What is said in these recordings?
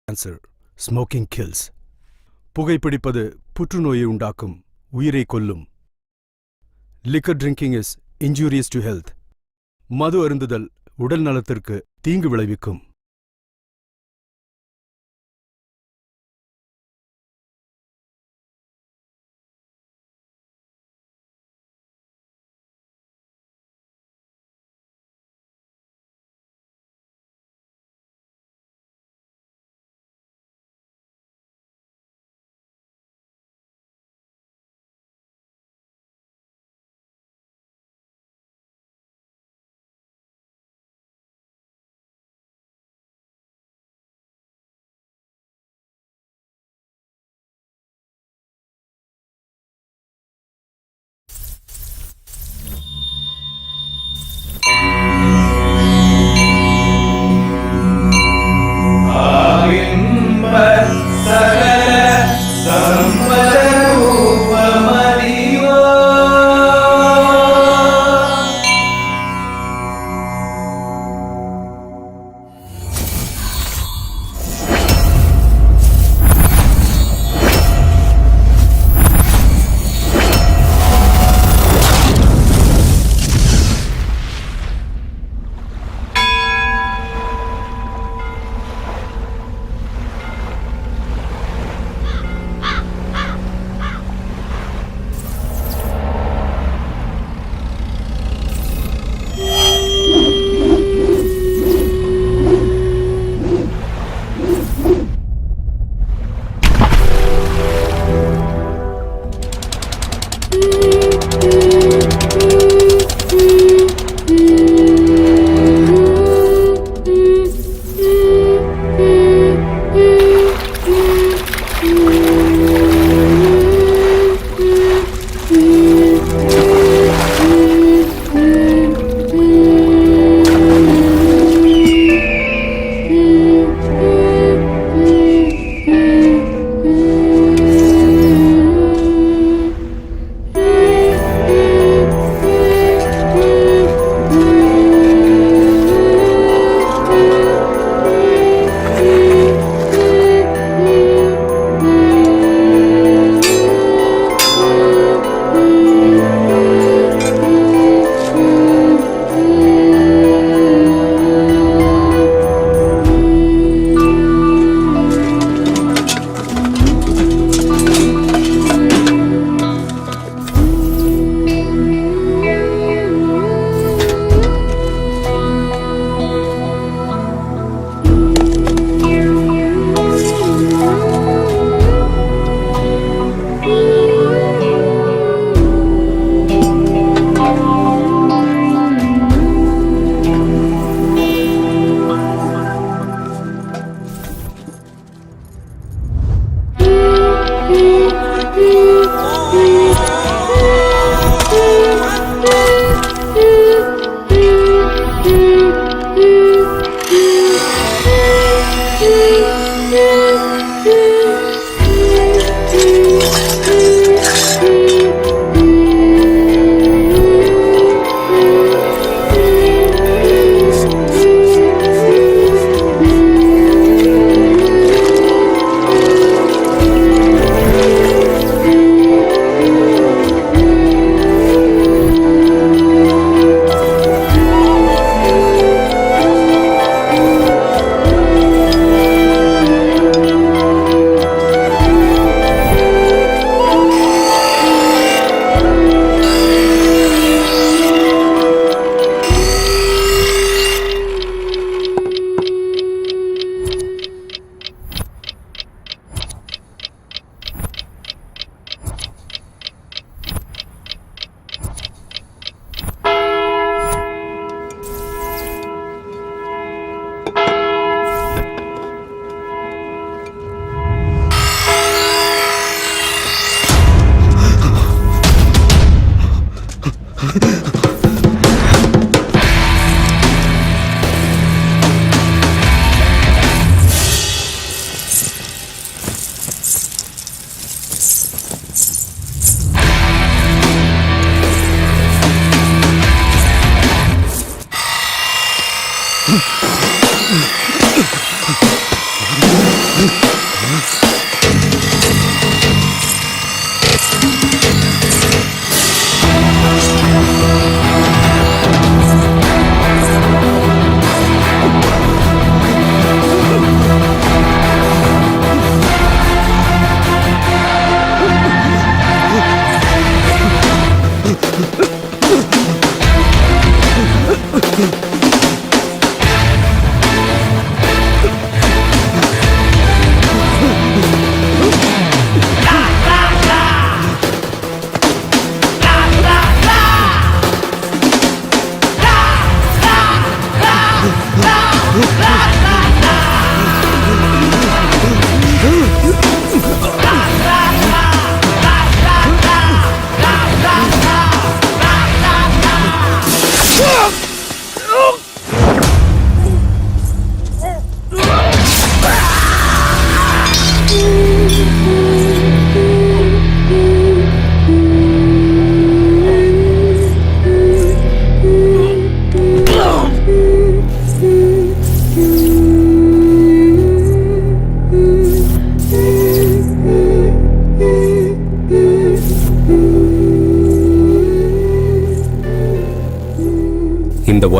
Cancer. Smoking kills. புகைப்பிடிப்பது புற்றுநோயை உண்டாக்கும், உயிரை கொல்லும். Liquor drinking is injurious to health. மது அருந்துதல் உடல் நலத்திற்கு தீங்கு விளைவிக்கும்.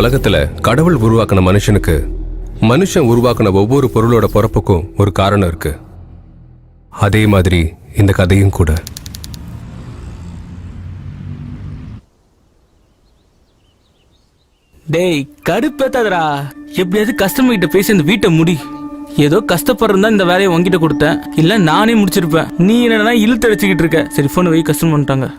உலகத்துல கடவுள் உருவாக்கின மனுஷனுக்கு மனுஷன் உருவாக்கின ஒவ்வொரு பொருளோட பிறப்புக்கும் ஒரு காரணம் இருக்கு. அதே மாதிரி இந்த கதையும் கூட. டேய் கடுப்பேத்தாதடா. எப்படியாவது கஸ்டமர் கிட்ட பேசி அந்த வீட்டை முடி. ஏதோ கஷ்டப்படுறதா இந்த வேலையை உங்ககிட்ட கொடுத்தேன், இல்ல நானே முடிச்சிருப்பேன். நீ என்னன்னா இழுத்து அடிச்சுக்கிட்டு இருக்க. சரி போன் வை, கஸ்டமர் பண்ணிட்டாங்க.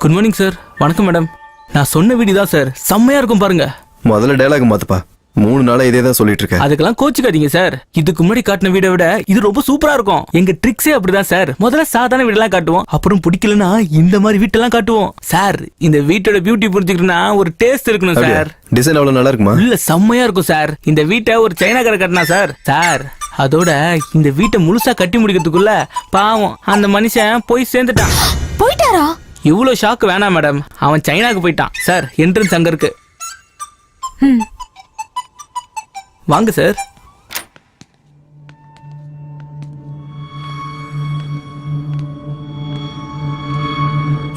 Good morning sir. வணக்கம் மேடம். நான் சொன்ன வீடு தான் சார், செம்மையா இருக்கும் பாருங்க. முதல்ல டயலாக் மாத்துப்பா. 3 நாளா இதே தான் சொல்லிட்டு இருக்கேன். அதுக்கெல்லாம் கோச்சுக்காதீங்க சார். இதுக்கு முன்னாடி காட்டின வீடை விட இது ரொம்ப சூப்பரா இருக்கும். எங்க ட்ரிக்ஸே அப்படிதான் சார். முதல்ல சாதாரண வீடெல்லாம் காட்டுவோம், அப்புறம் பிடிக்கலன்னா இந்த மாதிரி வீட்டெல்லாம் காட்டுவோம். சார் இந்த வீட்டோட பியூட்டி புரிஞ்சுக்கணும்னா ஒரு டேஸ்ட் இருக்கணும் சார். டிசைன் அவ்வளவு நல்லா இருக்குமா? இல்ல செம்மையா இருக்கும் சார். இந்த வீட்டை ஒரு சைனாக்கார கட்டினா சார். சார் அதோட இந்த வீட்டை முழுசா கட்டி முடிக்கிறதுக்குள்ள பாவம் அந்த மனுஷன் போய் சேர்ந்துட்டான். போயிட்டாரா? இவ்வளவு ஷாக்கு வேணாம் மேடம். அவன் சைனாக்கு போயிட்டான் சார். என்ட்ரன்ஸ் அங்க இருக்கு. வாங்க சார்.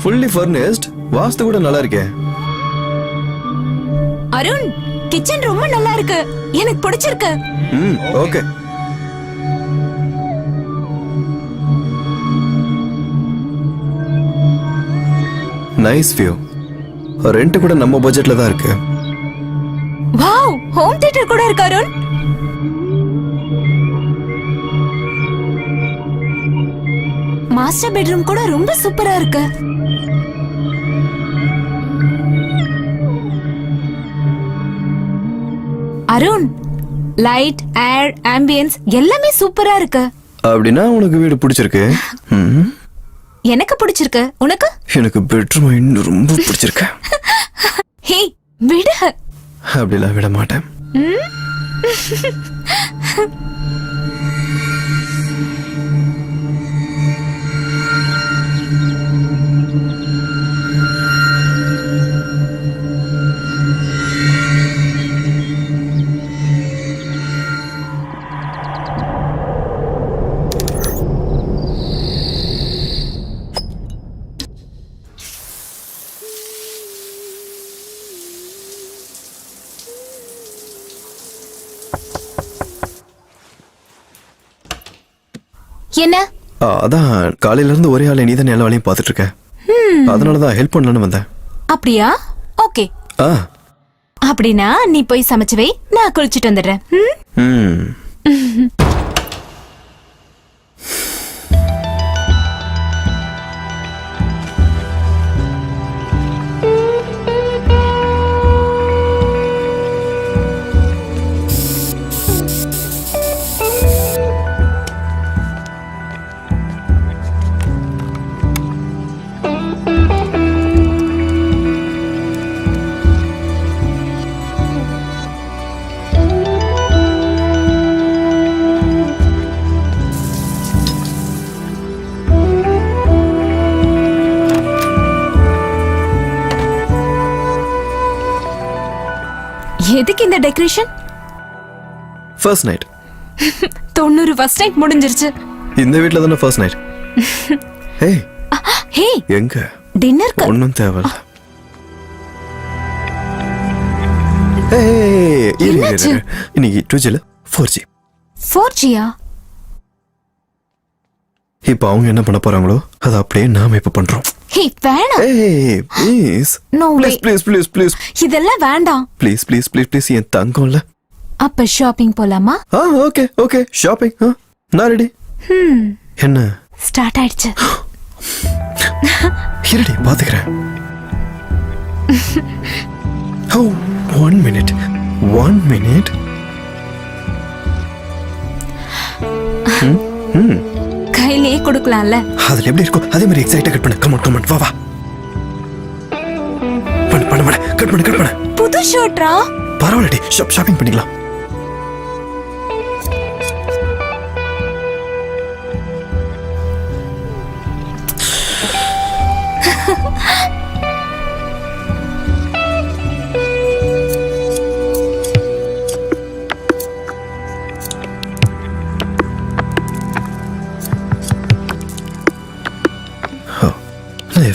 Fully furnished. வாஸ்து கூட நல்லா இருக்கே. அருண், கிச்சன் ரொம்ப நல்லா இருக்கு. எனக்கு பிடிச்சிருக்கு. ஓகே. Nice view. ரெண்ட் கூட நம்ம பட்ஜெட்ல தான் இருக்கு. வாவ், ஹோம் தியேட்டர் கூட இருக்கு அருண். மாஸ்டர் பெட்ரூம் கூட ரொம்ப சூப்பரா இருக்கு. அருண், லைட், ஏர், ஆம்பியன்ஸ் எல்லாமே சூப்பரா இருக்கு. அப்படின்னா உனக்கு வீடு பிடிச்சிருக்கு? எனக்கு பிடிச்சிருக்கு. உனக்கு? எனக்கு பெட்ரூம் இன்னும் ரொம்ப பிடிச்சிருக்கு. ஹே விடு. அப்படிலாம் விட மாட்டேன். என்ன? அதான் காலையில இருந்து ஒரே ஆளை நீதான் எல்லா வேலையும் பார்த்துட்டு இருக்க. அதனாலதான் ஹெல்ப் பண்ணலான்னு வந்தேன். அப்படியா? ஓகே. அப்படின்னா நீ போய் சமைச்சு வை, நான் குளிச்சிட்டு வந்துடுறேன். எதுக்கு இந்த decoration? First night. 90 first night முடிஞ்சிருச்சு. இந்த வீட்ல தான ஃபர்ஸ்ட் நைட். ஹே ஹே, எங்க டின்னருக்கு ஒண்ணும் தேவையில்ல. ஹே என்னாச்சு? இன்னைக்கு 2G இல்ல 4G. 4Gயா? இப்ப அவங்க என்ன பண்ண போறாங்களோ அத அப்படியே நாம இப்ப பண்றோம். ஹே வேணாம். ஏய் ப்ளீஸ். No way. ப்ளீஸ். இதெல்லாம் வேண்டாம். ப்ளீஸ் என் தங்கம்ல. அப்ப ஷாப்பிங் போலாமா? Okay shopping. நான் ரெடி. என்ன ஸ்டார்ட் ஆயிடுச்சு. இருடி பாத்துக்கிறேன். ஓ 1 மினிட். கையிலேயே கொடுக்கலாம்ல. அதுல எப்படி இருக்கும் அதே மாதிரி எக்ஸைட்டா கட் பண்ணு. கமான் வா பண்ணு கட் பண்ணு. புது ஷர்ட்ரா? பரவாயில்லடி, ஷாப்பிங் பண்ணிக்கலாம்.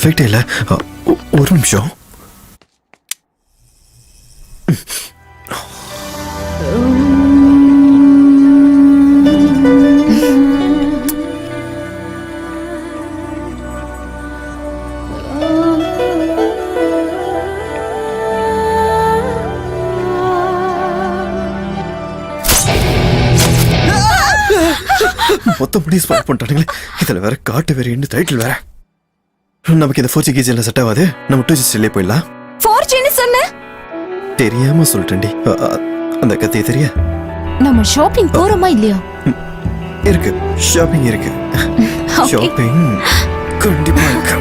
எஃபெக்டே இல்லை. ஒரு நிமிஷம். மொத்தப்படி ஸ்பாட் பண்ணிட்டானுங்களே. இதில் வேற காட்டு வேற என்ன டைட்டில் வேற. நமக்கு இந்த 4G எல்லாம் செட் ஆகாது. நம்ம 2G ஸ்டைலே போயிடலாம். 4Gன்னு சொன்ன தெரியாம சொல்லிட்டேன்டி. அந்த கதையை தெரிய நம்ம ஷாப்பிங் போறோமா இல்லையா? இருக்கு, ஷாப்பிங் இருக்கு. ஷாப்பிங் கண்டிப்பா இருக்கு.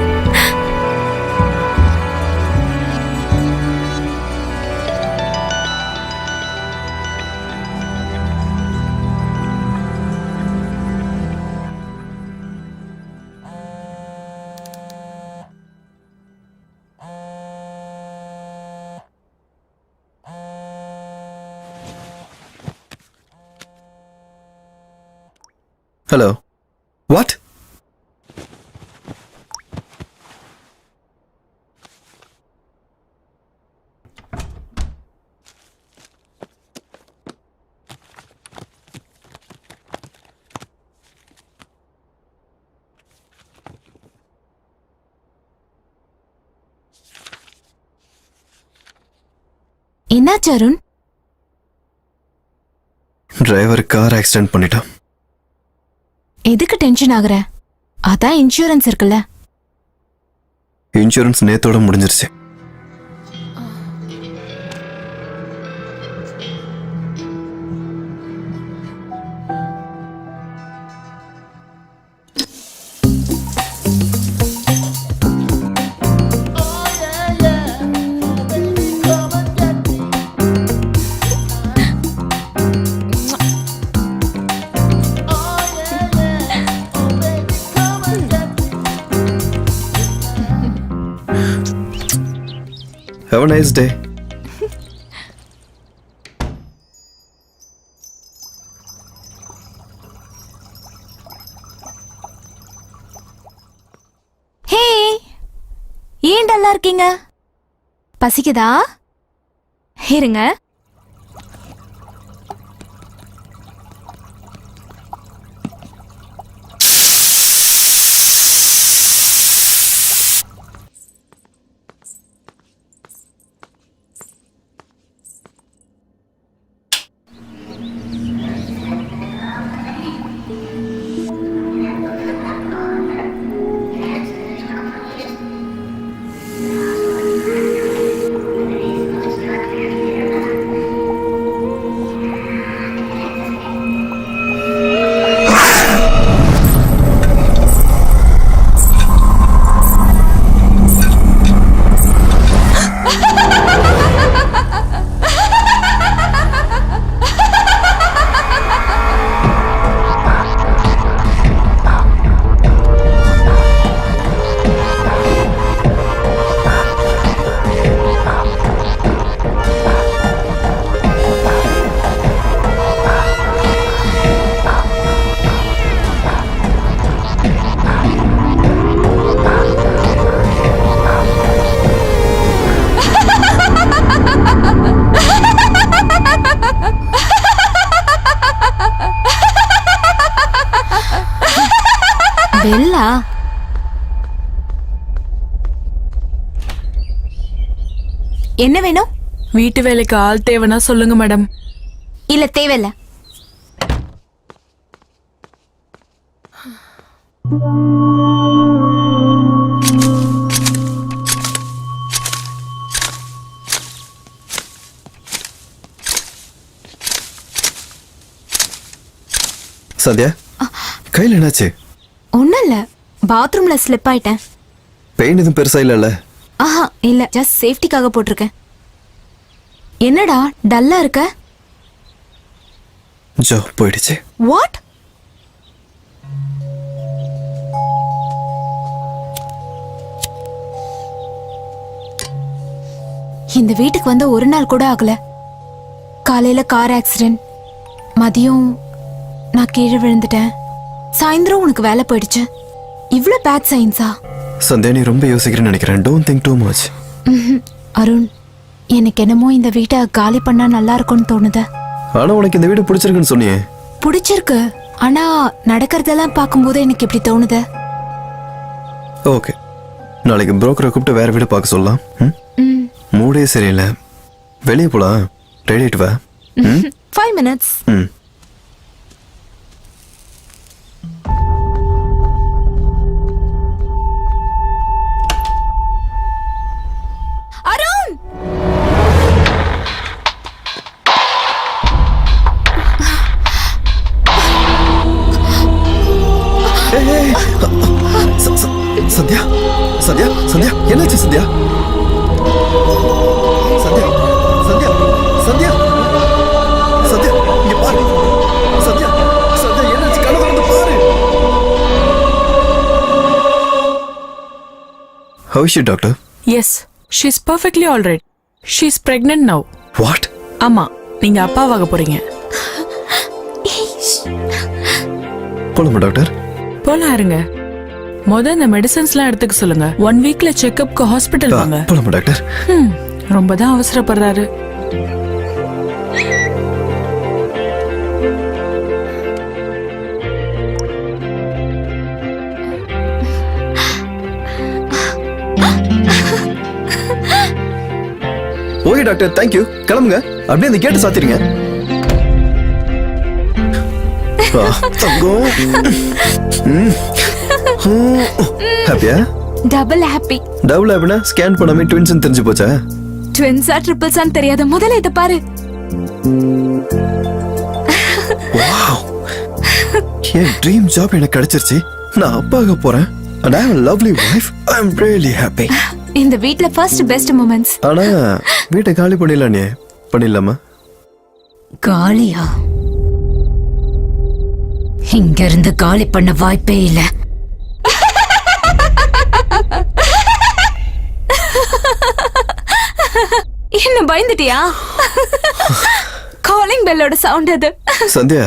Hello, what? என்னாச்சு அருண்? டிரைவர் கார் ஆக்சிடென்ட் பண்ணிட்டான். எதுக்கு டென்ஷன் ஆகுற? அதான் இன்சூரன்ஸ் இருக்குல்ல. இன்சூரன்ஸ் நேத்தோட முடிஞ்சிருச்சு. Have a nice day. ஹே, ஏன் டல்லா இருக்கீங்க? பசிக்குதா? இருங்க. பெல்லா, என்ன வேணும்? வீட்டு வேலைக்கு ஆள் தேவைன்னா சொல்லுங்க மேடம். இல்ல தேவையில்ல. சத்யா, கையில் என்னாச்சு? ஒண்ணும் இல்ல, பாத்ரூம்ல ஸ்லிப் ஆயிட்டேன். பெயின் எதுவும் பெருசா இல்லைல்ல? ஆஹா இல்ல, ஜஸ்ட் சேஃப்டிக்காக போட்டிருக்கேன். என்னடா டல்லா இருக்க? ஜோ போயிடுச்சு. வாட்? இந்த வீட்டுக்கு வந்து ஒரு நாள் கூட ஆகல. காலையில கார் ஆக்சிடென்ட், மதியம் நான் கீழே விழுந்துட்டேன், சாயந்தரம் உனக்கு வேலை போயிடுச்சு. இவ்ளோ பேட் சைன்ஸா? சந்தியா நீ ரொம்ப யோசிக்கிறேன்னு நினைக்கிறேன். Don't think too much. Arun, எனக்கு என்னமோ இந்த வீட்டை காலி பண்ணா நல்லா இருக்கும்னு தோணுது. ஆனா உனக்கு இந்த வீடு பிடிச்சிருக்குன்னு சொன்னியே. பிடிச்சிருக்கு, ஆனா நடக்கிறதெல்லாம் பார்க்கும்போது எனக்கு இப்படி தோணுது. ஓகே, நாளைக்கு புரோக்கரை கூப்பிட்டு வேற வீடு பார்க்க சொல்லலாம். ம், மூடே சரியில்லை, வெளியே போலாம். ரெடி ஆயிட்டு வா. 5 minutes. ம். அருண், சந்தியா சந்தியா சந்தியா என்னாச்சு சந்தியா? சந்தியா சந்தியா சந்தியா சந்தியா இங்க பாரு. சந்தியா சந்தியா என்னாச்சு? கண்ணை திறந்து பாரு. How is she, doctor? Yes, she's perfectly alright. She's pregnant now. What? ஆமா, நீங்க அப்பாவாக போறீங்க. போலாமா டாக்டர்? போலாம், இருங்க. இந்த மெடிசன்ஸ்லாம் எடுத்துக்க சொல்லுங்க. 1 வீக்ல செக்அப்க்கு ஹாஸ்பிட்டல் வாங்க. போலாமா டாக்டர்? ரொம்ப தான் அவசரப்படுறாரு. Okay doctor, thank you. கிளம்புங்க, அப்படியே அந்த கேட்டு சாத்திருங்க. தங்கம். ஹாப்பியா? Double happy. டபுள் ஹாப்பினா ஸ்கேன் பண்ணாம ட்வின்ஸ் தெரிஞ்சு போச்சா? ட்வின்ஸா ட்ரிபிள்ஸான்னு தெரியாத, முதல்ல இதை பாரு. வாவ், என் ட்ரீம் ஜாப் எனக்கு கிடைச்சிருச்சு. நான் அப்பாக போறேன். and I have a lovely wife. I am really happy. இந்த வீட்ல ஃபர்ஸ்ட் பெஸ்ட் மூமெண்ட்ஸ். ஆனா வீட்டை காலி பண்ணிடலானே, பண்ணிடலாமா? காலியா? இங்க இருந்து காலி பண்ண வாய்ப்பே இல்ல. என்ன பயந்துட்டியா? காலிங் பெல்லோட சவுண்ட் அது. சந்தியா,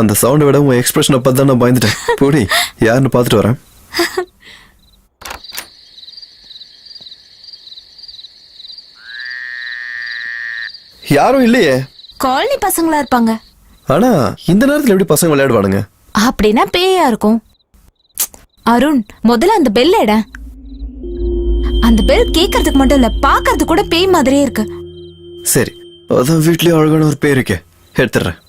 அந்த சவுண்டை விட உன் எக்ஸ்பிரஷனை பார்த்து தான் நான் பயந்துட்டேன். போடி, யாருன்னு பார்த்துட்டு வரேன். யாரும் இல்லையே. காலனி பசங்களா இருப்பாங்க. ஆனா இந்த நேரத்துல எப்படி பசங்க விளையாடுவானுங்க? அப்படின்னா பேயா இருக்கும். அருண், முதல்ல அந்த பெல் எட. அந்த பெல் கேட்கறதுக்கு மட்டும் இல்ல, பாக்குறது கூட பேய் மாதிரியே இருக்கு. சரி, அதான் வீட்லயே அழகான ஒரு பேர் இருக்கே, எடுத்துறேன்.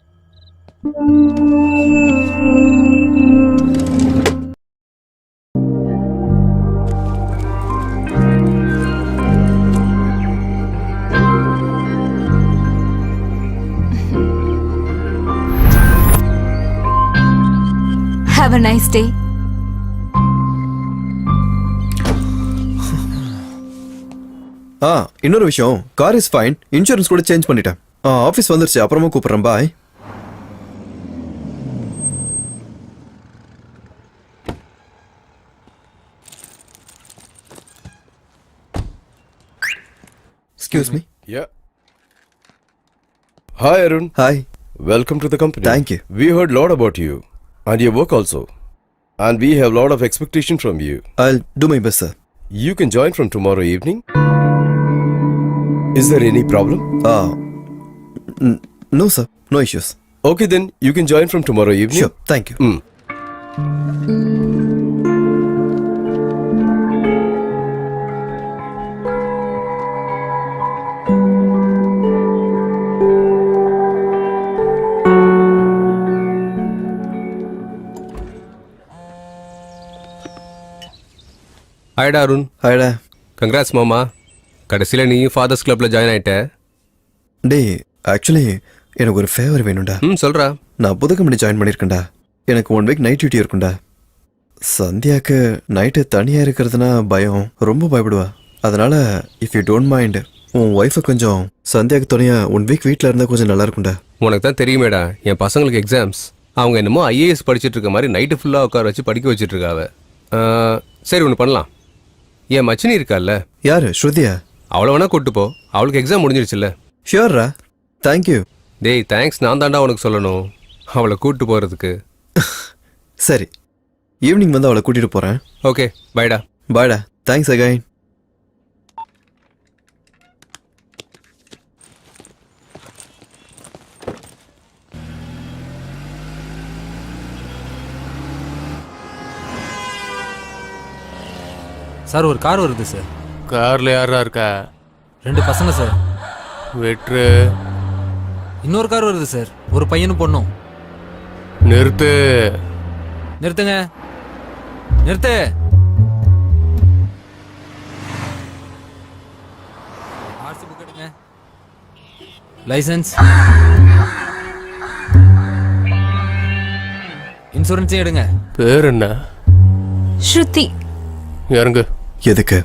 Have a nice day. இன்னொரு விஷயம், கார் இஸ் ஃபைன், இன்சூரன்ஸ் கூட சேஞ்ச் பண்ணிட்டேன். ஆஃபீஸ் வந்துருச்சு, அப்புறமா கூப்பிடுறேன். பாய். Excuse me. Yeah. Hi, Arun. Hi. Welcome to the company. Thank you. We heard lot about you and your work also. And we have lot of expectation from you. I'll do my best, sir. You can join from tomorrow evening. Is there any problem? No, sir. No issues. Okay, then you can join from tomorrow evening. Sure. Thank you. ஹாய்டா அருண். ஹாய்டா. Congrats மாமா, கடைசியில் நீ fathers கிளப்பில் join ஆகிட்ட. டேய், actually எனக்கு ஒரு favour வேணும்டா. சொல்கிறா. நான் புது கம்பெனி ஜாயின் பண்ணியிருக்கேன்டா. எனக்கு 1 வீக் நைட் டியூட்டி இருக்கும்டா. சந்தியாவுக்கு நைட்டு தனியாக இருக்கிறதுனா பயம், ரொம்ப பயப்படுவா. அதனால் இஃப் யூ டோன்ட் மைண்ட், உன் ஒய்ஃபை கொஞ்சம் சந்தியாவுக்கு துணையாக 1 வீக் வீட்டில் இருந்தால் கொஞ்சம் நல்லா இருக்கும்டா. உனக்கு தான் தெரியுமேடா, என் பசங்களுக்கு எக்ஸாம்ஸ். அவங்க என்னமோ ஐஏஎஸ் படிச்சுட்டு இருக்க மாதிரி நைட்டு ஃபுல்லாக உட்கார வச்சு படிக்க வச்சுட்டு இருக்காவ. சரி, ஒன்று பண்ணலாம். என் மச்சினி இருக்கால்ல? யாரு? ஸ்ருதியா? அவளை வேணா கூட்டு போ, அவளுக்கு எக்ஸாம் முடிஞ்சிருச்சுல்ல. ஷியோர்ரா, தேங்க்யூ. டேய், தேங்க்ஸ் நான் தாண்டா உனக்கு சொல்லணும் அவளை கூட்டு போகிறதுக்கு. சரி, ஈவினிங் வந்து அவளை கூட்டிகிட்டு போகிறேன். ஓகே, பைடா. பாய்டா, தேங்க்ஸ் அகைன். சார் ஒரு கார் வருது சார். கார்ல யாரா இருக்கா? 2 பசங்க சார். வெற்று. இன்னொரு கார் வருது சார். ஒரு பையனும் பொண்ணும். நிறுத்து. நிறுத்துங்க. நிறுத்து. ஆர்சி புக் எடுங்க. லைசன்ஸ். இன்சூரன்ஸே எடுங்க. பேர் என்ன? ஸ்ருதி. இறங்கு. எதுக்கு?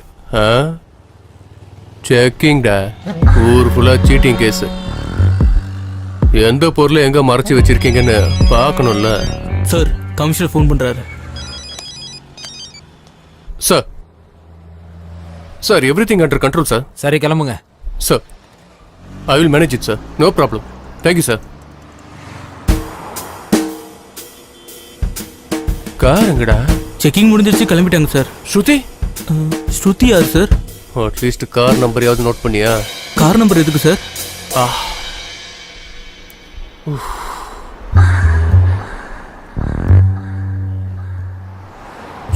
செக்கிங்டா. ஊர் ஃபுல்லா சீட்டிங் கேஸ். எந்த பொருளை எங்க மறைச்சு வச்சிருக்கீங்கன்னு பார்க்கணும்ல. சார் கமிஷனர் ஃபோன் பண்றாரு. Sir sir everything under control sir. சரி கிளம்புங்க. Sir I will manage it sir. No problem. Thank you sir. Car எங்கடா? செக்கிங் முடிஞ்சிருச்சு, கிளம்பிட்டாங்க சார். ஸ்ருதி? ஸ்ருதி யார் சார்? அட்லீஸ்ட் கார் நம்பரையாவது நோட் பண்ணியா? கார் நம்பர் எதுக்கு சார்?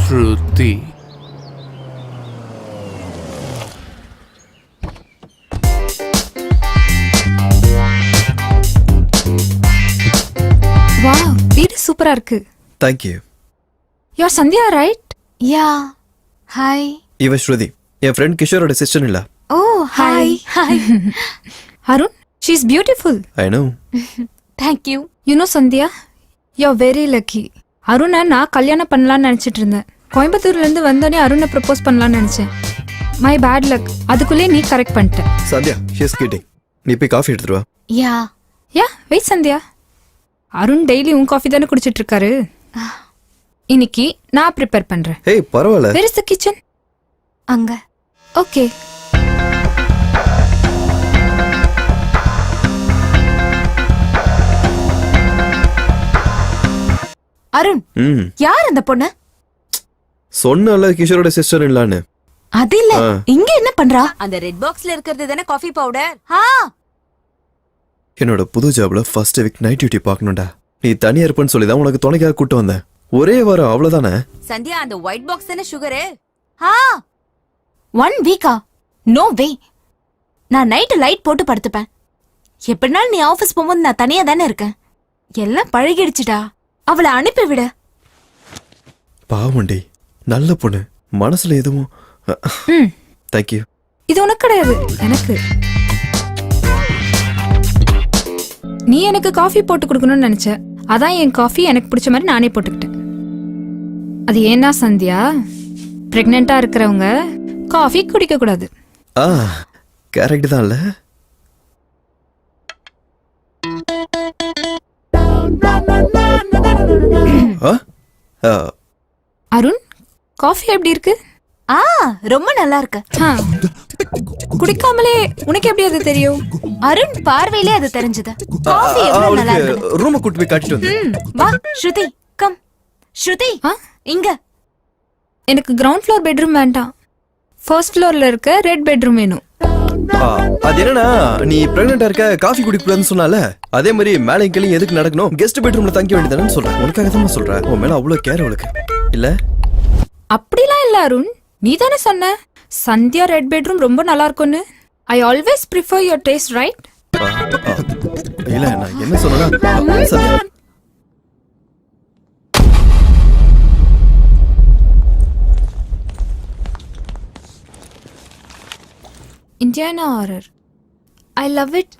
ஸ்ருதி. வாவ், வீடு சூப்பரா இருக்கு. Thank you. You are Sandhya right? Yeah. Hi. இவ ஸ்ருதி, என் ஃப்ரெண்ட் கிஷோரோட சிஸ்டர் இல்ல. Oh hi. Hi. Arun, she is beautiful. I know. Thank you. You know Sandhya, you are very lucky. அருணை நான் கல்யாணம் பண்ணலான்னு நினச்சிட்டு இருந்தேன். கோயம்புத்தூர்லேருந்து வந்தோடனே அருணை ப்ரப்போஸ் பண்ணலான்னு நினச்சேன். My bad luck. அதுக்குள்ளே நீ கரெக்ட் பண்ணிட்ட. Sandhya, she is kidding. நீ போய் காஃபி எடுத்துட்டு வா. Yeah. Yeah, wait Sandhya. Arun daily உன் காஃபி தானே குடிச்சிட்டு இருக்காரு. இன்னைக்கு நான் ப்ரிப்பேர் பண்றேன். ஏய் பரவாயில்ல. Where is the kitchen? அங்க. ஓகே. அருண், யார் அந்த பொண்ணு? சொன்னல கிஷோரோட சிஸ்டர் இல்லன்னு. அது இல்ல, இங்க என்ன பண்றா? அந்த ரெட் பாக்ஸ்ல இருக்கிறது தானே காஃபி பவுடர். என்னோட புது ஜாப்ல ஃபர்ஸ்ட் வீக் நைட் டியூட்டி பார்க்கணும்டா. நீ தனியா இருப்பேன்னு சொல்லி தான் உனக்கு துணைக்காக கூட்டு வந்தேன். ஒரே வாரம் அவ்வளவுதானே. சந்தியா, அந்த ஒயிட் பாக்ஸ் தானே சுகரு? 1 வீக்கா? No way. நான் நைட்டு லைட் போட்டு படுத்துப்பேன். எப்படினாலும் நீ ஆபீஸ் போகும்போது நான் தனியா தானே இருக்கேன். எல்லாம் பழகிடுச்சுடா. அவளை அனுப்பி விட. பாவண்டி, நல்ல பொண்ணு, மனசுல எதுவும். தேங்க்யூ. இது உனக்கு கிடையாது, எனக்கு. நீ எனக்கு காஃபி போட்டு கொடுக்கணும்னு நினைச்ச. அதான் என் காஃபி எனக்கு பிடிச்ச மாதிரி நானே போட்டுக்கிட்டேன். அது ஏன்னா சந்தியா, பிரெக்னெண்டா இருக்கிறவங்க காஃபி குடிக்க கூடாது. கரெக்ட் தான் இல்ல? அருண், காஃபி எப்படி இருக்கு? ரொம்ப நல்லா இருக்கு. குடிக்காமலே உனக்கு எப்படி அது தெரியும்? அருண் பார்வையிலே அது தெரிஞ்சது. காஃபி எவ்வளவு நல்லா இருக்கு. ரூம் கூட்டி போய் காட்டிட்டு வந்து. வா ஸ்ருதி, கம். ஸ்ருதி, இங்க. எனக்கு கிரவுண்ட் ஃப்ளோர் பெட்ரூம் வேண்டாம். ஃபர்ஸ்ட் ஃப்ளோர்ல இருக்க ரெட் பெட்ரூம் வேணும். அது என்னன்னா, நீ பிரெக்னெண்டா இருக்க, காஃபி குடிக்கூடாதுன்னு சொன்னால, அதே மாதிரி மேலே கீழே எதுக்கு நடக்கணும், கெஸ்ட் பெட்ரூம்ல தங்க வேண்டியதானு சொல்றேன். உனக்காக தான் சொல்றேன். உன் மேல அவ்வளவு கேர் அவளுக்கு இல்ல? அப்படிலாம் இல்ல அருண், நீ தானே சொன்ன சந்தியா ரெட் பெட்ரூம் ரொம்ப நல்லா இருக்கும்னு. I always prefer your taste, right? இல்ல, நான் என்ன சொன்னா, Indiana horror. I love it.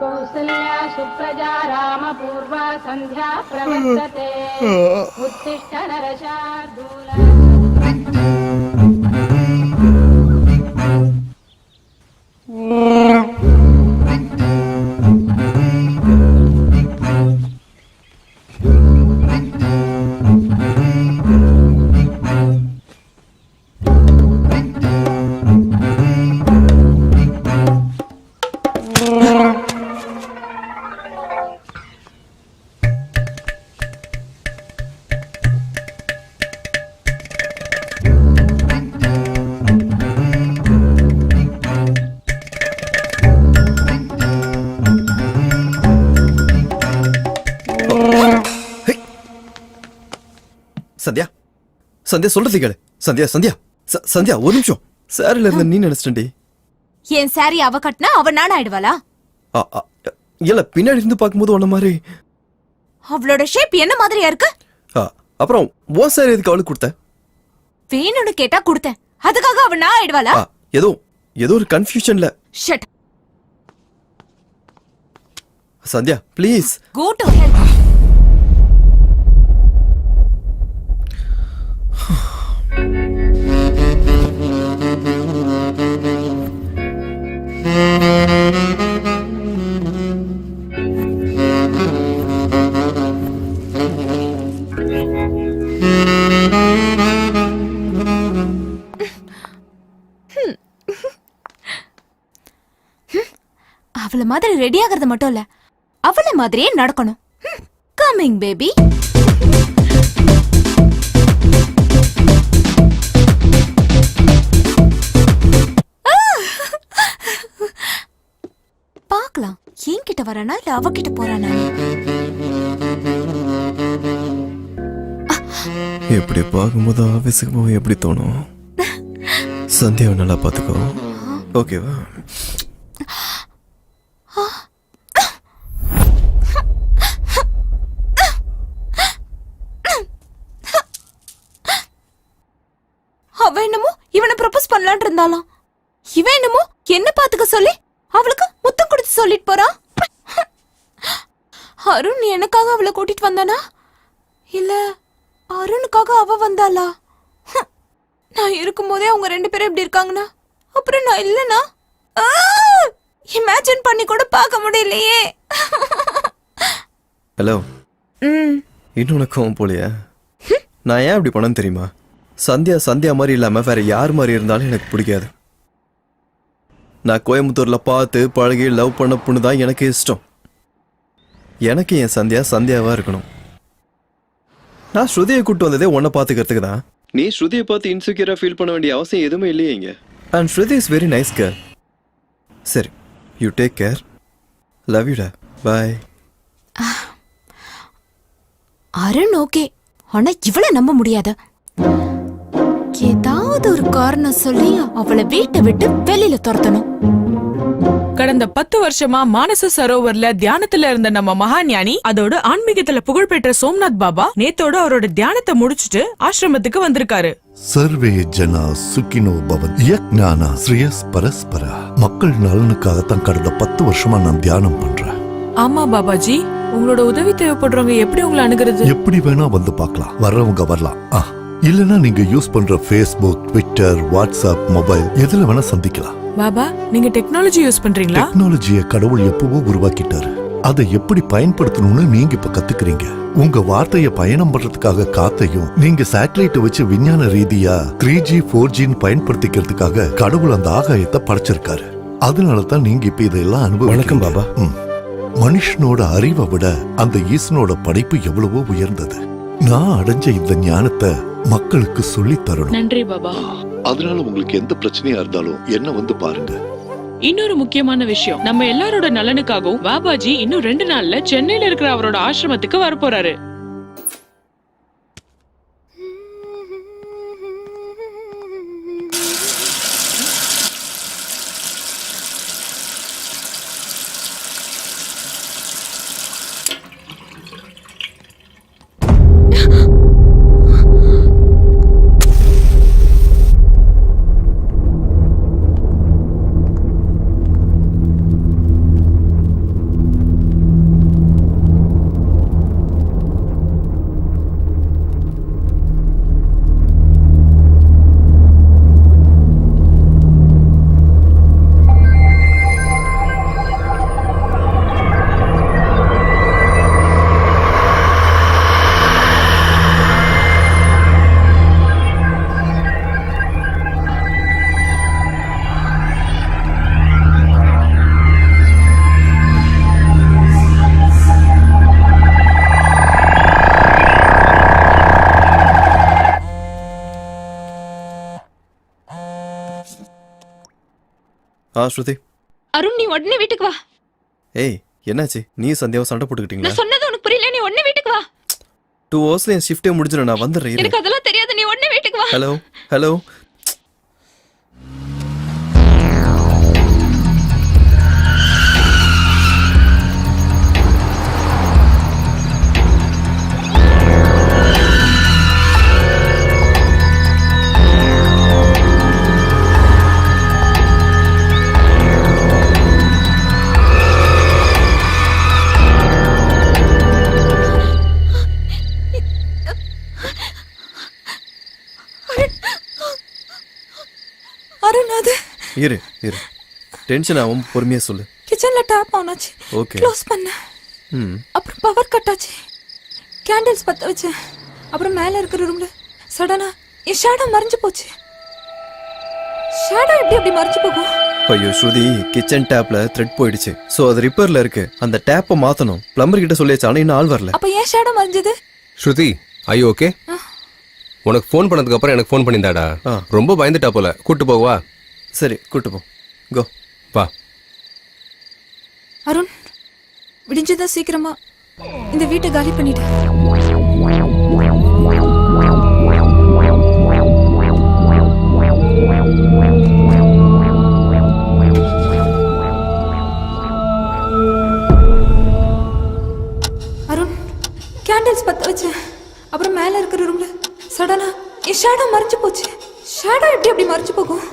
Kausalya Supraja रामपूर्वा सन्ध्या प्रवर्तते उत्तिष्ठ नरशार्दूल. சந்தியா சந்தியா சொல்றது கேளு. சந்தியா சந்தியா சந்தியா ஒரு நிமிஷம். சாரில இருந்த நீ நினைச்சிட்டேன்டி. என் சாரி அவ கட்டினா அவ நான் ஆயிடுவாளா? இல்ல பின்னாடி இருந்து பார்க்கும்போது உன்ன மாதிரி. அவளோட ஷேப் என்ன மாதிரியா இருக்கு? அப்புறம் ஓ சாரி எதுக்கு அவளுக்கு கொடுத்த? வேணும்னு கேட்டா கொடுத்தேன். அதுக்காக அவ நான் ஆயிடுவாளா? ஏதோ ஒரு கன்ஃபியூஷன்ல. Shut. Sandhya please go to hell. அவள மாதிரி ரெடி ஆகிறது மட்டும் இல்ல, அவள மாதிரியே நடக்கணும். Coming baby. பார்க்கலாம் என்கிட்ட வரானா இல்ல அவகிட்ட போறானா. எப்படி பார்க்கும்போது ஆஃபீஸுக்கு போக எப்படி தோணும்? சந்தியாவை நல்லா பார்த்துக்கோ, ஓகேவா? அவ என்னமோ இவனை ப்ரப்போஸ் பண்ணலான் இருந்தாலும் இவன் என்னமோ என்ன பாத்துக்க சொல்லி அவளுக்கு முத்தம் கொடுத்து சொல்லிட்டு போறான். அருண் எனக்காக அவளை கூட்டிட்டு வந்தானா இல்ல அருணுக்காக அவ வந்தாளா? நான் இருக்கும்போதே அவங்க 2 பேரும் எப்படி இருக்காங்கன்னா அப்புறம் நான் இல்லனா இமேஜின் பண்ணி கூட பார்க்க முடியலையே. ஹலோ, இன்னும் உனக்கும் போலியா? நான் ஏன் அப்படி பண்ணேன்னு தெரியுமா? சந்தியா மாதிரி இல்லாம வேற யார் மாதிரி இருந்தாலும் எனக்கு பிடிக்காது. நான் கோயம்புத்தூர்ல பார்த்து பழகி லவ் பண்ண பொண்ணு தான் எனக்கு இஷ்டம். எனக்கு என் சந்தியாவா இருக்கணும். நான் ஸ்ருதியை கூட்டு வந்ததே உன்னை பார்த்துக்கிறதுக்கு தான். நீ ஸ்ருதியை பார்த்து இன்செக்யூரா ஃபீல் பண்ண வேண்டிய அவசியம் எதுவுமே இல்லையே இங்க. And Shruti is very nice girl. சரி, யூ டேக் கேர். லவ் யூடா. பாய். அருண் ஓகே, ஆனா இவளை நம்ப முடியாது. ஏதாவது ஒரு காரணம் சொல்லி அவளை வீட்டை விட்டு வெளியில துரத்தணும். கடந்த 10 வருஷமா மானச சரோவர்ல தியானத்துல இருந்த நம்ம மகாஞானி, அதோட ஆன்மீகத்துல புகழ்பெற்ற சோம்நாத் பாபா நேத்தோட அவரோட தியானத்தை முடிச்சுட்டு ஆசிரமத்துக்கு வந்திருக்காரு. சர்வே ஜனா சுகினோ பவன் யக்ஞானா ஸ்ரேயஸ் பரஸ்பரா. மக்கள் நலனுக்காகத்தான் கடந்த 10 வருஷமா நான் தியானம் பண்றேன். ஆமா பாபாஜி, உங்களோட உதவி தேவைப்படுறவங்க எப்படி உங்களை அணுகிறது? எப்படி வேணா வந்து பார்க்கலாம், வர்றவங்க வரலாம். இல்லனா நீங்க யூஸ் பண்ற ஃபேஸ்புக், ட்விட்டர், வாட்ஸ்அப், மொபைல் எதுல வேணா சந்திக்கலாம். பாபா, நீங்க டெக்னாலஜி யூஸ் பண்றீங்களா? டெக்னாலஜியை கடவுள் எப்பவோ உருவாக்கிட்டாரு. அதை எப்படி பயன்படுத்தணும்னு நீங்க இப்ப கத்துக்கிறீங்க. உங்க வார்த்தையை பயணம் பண்றதுக்காக காத்தையும் நீங்க சேட்டலைட் வச்சு விஞ்ஞான ரீதியா 3G 4G பயன்படுத்திக்கிறதுக்காக கடவுள் அந்த ஆகாயத்தை படைச்சிருக்காரு. அதனால தான் நீங்க இப்ப இதெல்லாம் வணக்கம் பாபா. மனுஷனோட அறிவை விட அந்த ஈசனோட படைப்பு எவ்வளவோ உயர்ந்தது. நான் அடைஞ்ச இந்த ஞானத்தை மக்களுக்கு சொல்லி தரணும். நன்றி பாபா. அதனால உங்களுக்கு எந்த பிரச்சனையா இருந்தாலும் என்ன வந்து பாருங்க. இன்னொரு முக்கியமான விஷயம், நம்ம எல்லாரோட நலனுக்காகவும் பாபாஜி இன்னும் 2 நாள்ல சென்னையில இருக்கிற அவரோட ஆசிரமத்துக்கு வரப்போறாரு. ஸ்ருதி. அருண், நீ உடனே வீட்டுக்கு வா. ஏய், என்னாச்சு? நீ சந்தியாவை சண்டை போட்டுக்கிட்டீங்களா? நான் சொன்னது உனக்கு புரியல, நீ உடனே வீட்டுக்கு வா. 2 ஹவர்ஸ்ல என் ஷிஃப்டே முடிஞ்சிடும், நான் வந்துடுறேன் இரு. எனக்கு அதெல்லாம் தெரியாது, நீ உடனே வீட்டுக்கு வா. ஹலோ ஹலோ அருண், அது இரு இரு, டென்ஷன் ஆகும், பொறுமையா சொல்லு. கிச்சன்ல டேப் ஆன் ஆச்சு, ஓகே. க்ளோஸ் பண்ண. ம் அப்புறம் பவர் கட் ஆச்சு, கேண்டில்ஸ் பத்த வச்சேன். அப்புறம் மேல இருக்கிற ரூம்ல சடனா என் ஷேடோ மறைஞ்சு போச்சு. ஷேடோ எப்படி மறைஞ்சு போகும்? ஐயோ ஸ்ருதி, கிச்சன் டேப்ல த்ரெட் போயிடுச்சு. சோ அது ரிப்பேர்ல இருக்கு. அந்த டேப்பை மாத்தணும். பிளம்பர் கிட்ட சொல்லியாச்சு, ஆனா இன்னும் ஆள் வரல. அப்ப ஏன் ஷேடோ மறைஞ்சது? ஸ்ருதி ஐயோ ஓகே. உனக்கு ஃபோன் பண்ணதுக்கு அப்புறம் எனக்கு ஃபோன் பண்ணியிருந்தாடா. ரொம்ப பயந்துட்டா போல. கூட்டு போவா? சரி கூட்டு போ. கோ வா. அருண், விடிஞ்சதா சீக்கிரமா இந்த வீட்டை காலி பண்ணிட்டு. அருண், கேண்டில்ஸ் பத்த வச்சேன். அப்புறம் மேல இருக்கிற ரூம்ல சடனா என் ஷேடோ மறைஞ்சு போச்சு. ஷேடோ எப்படி மறைஞ்சு போகும்?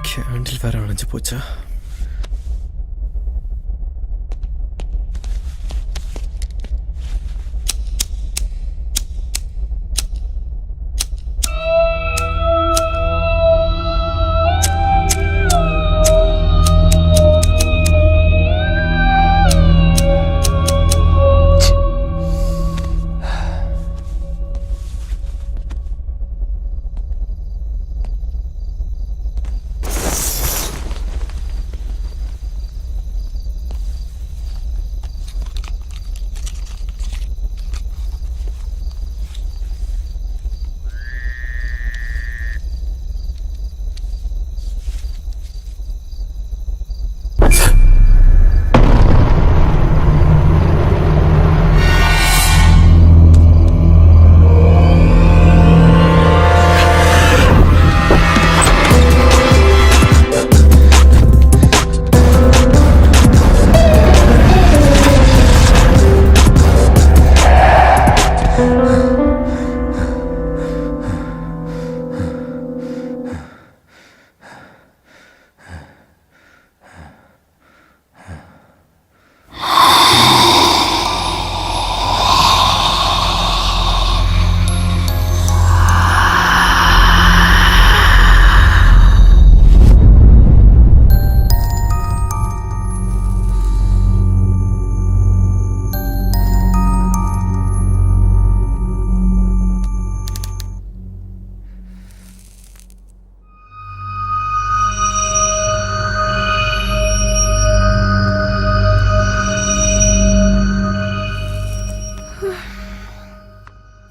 கேண்டில் வேற அணைஞ்சு போச்சா?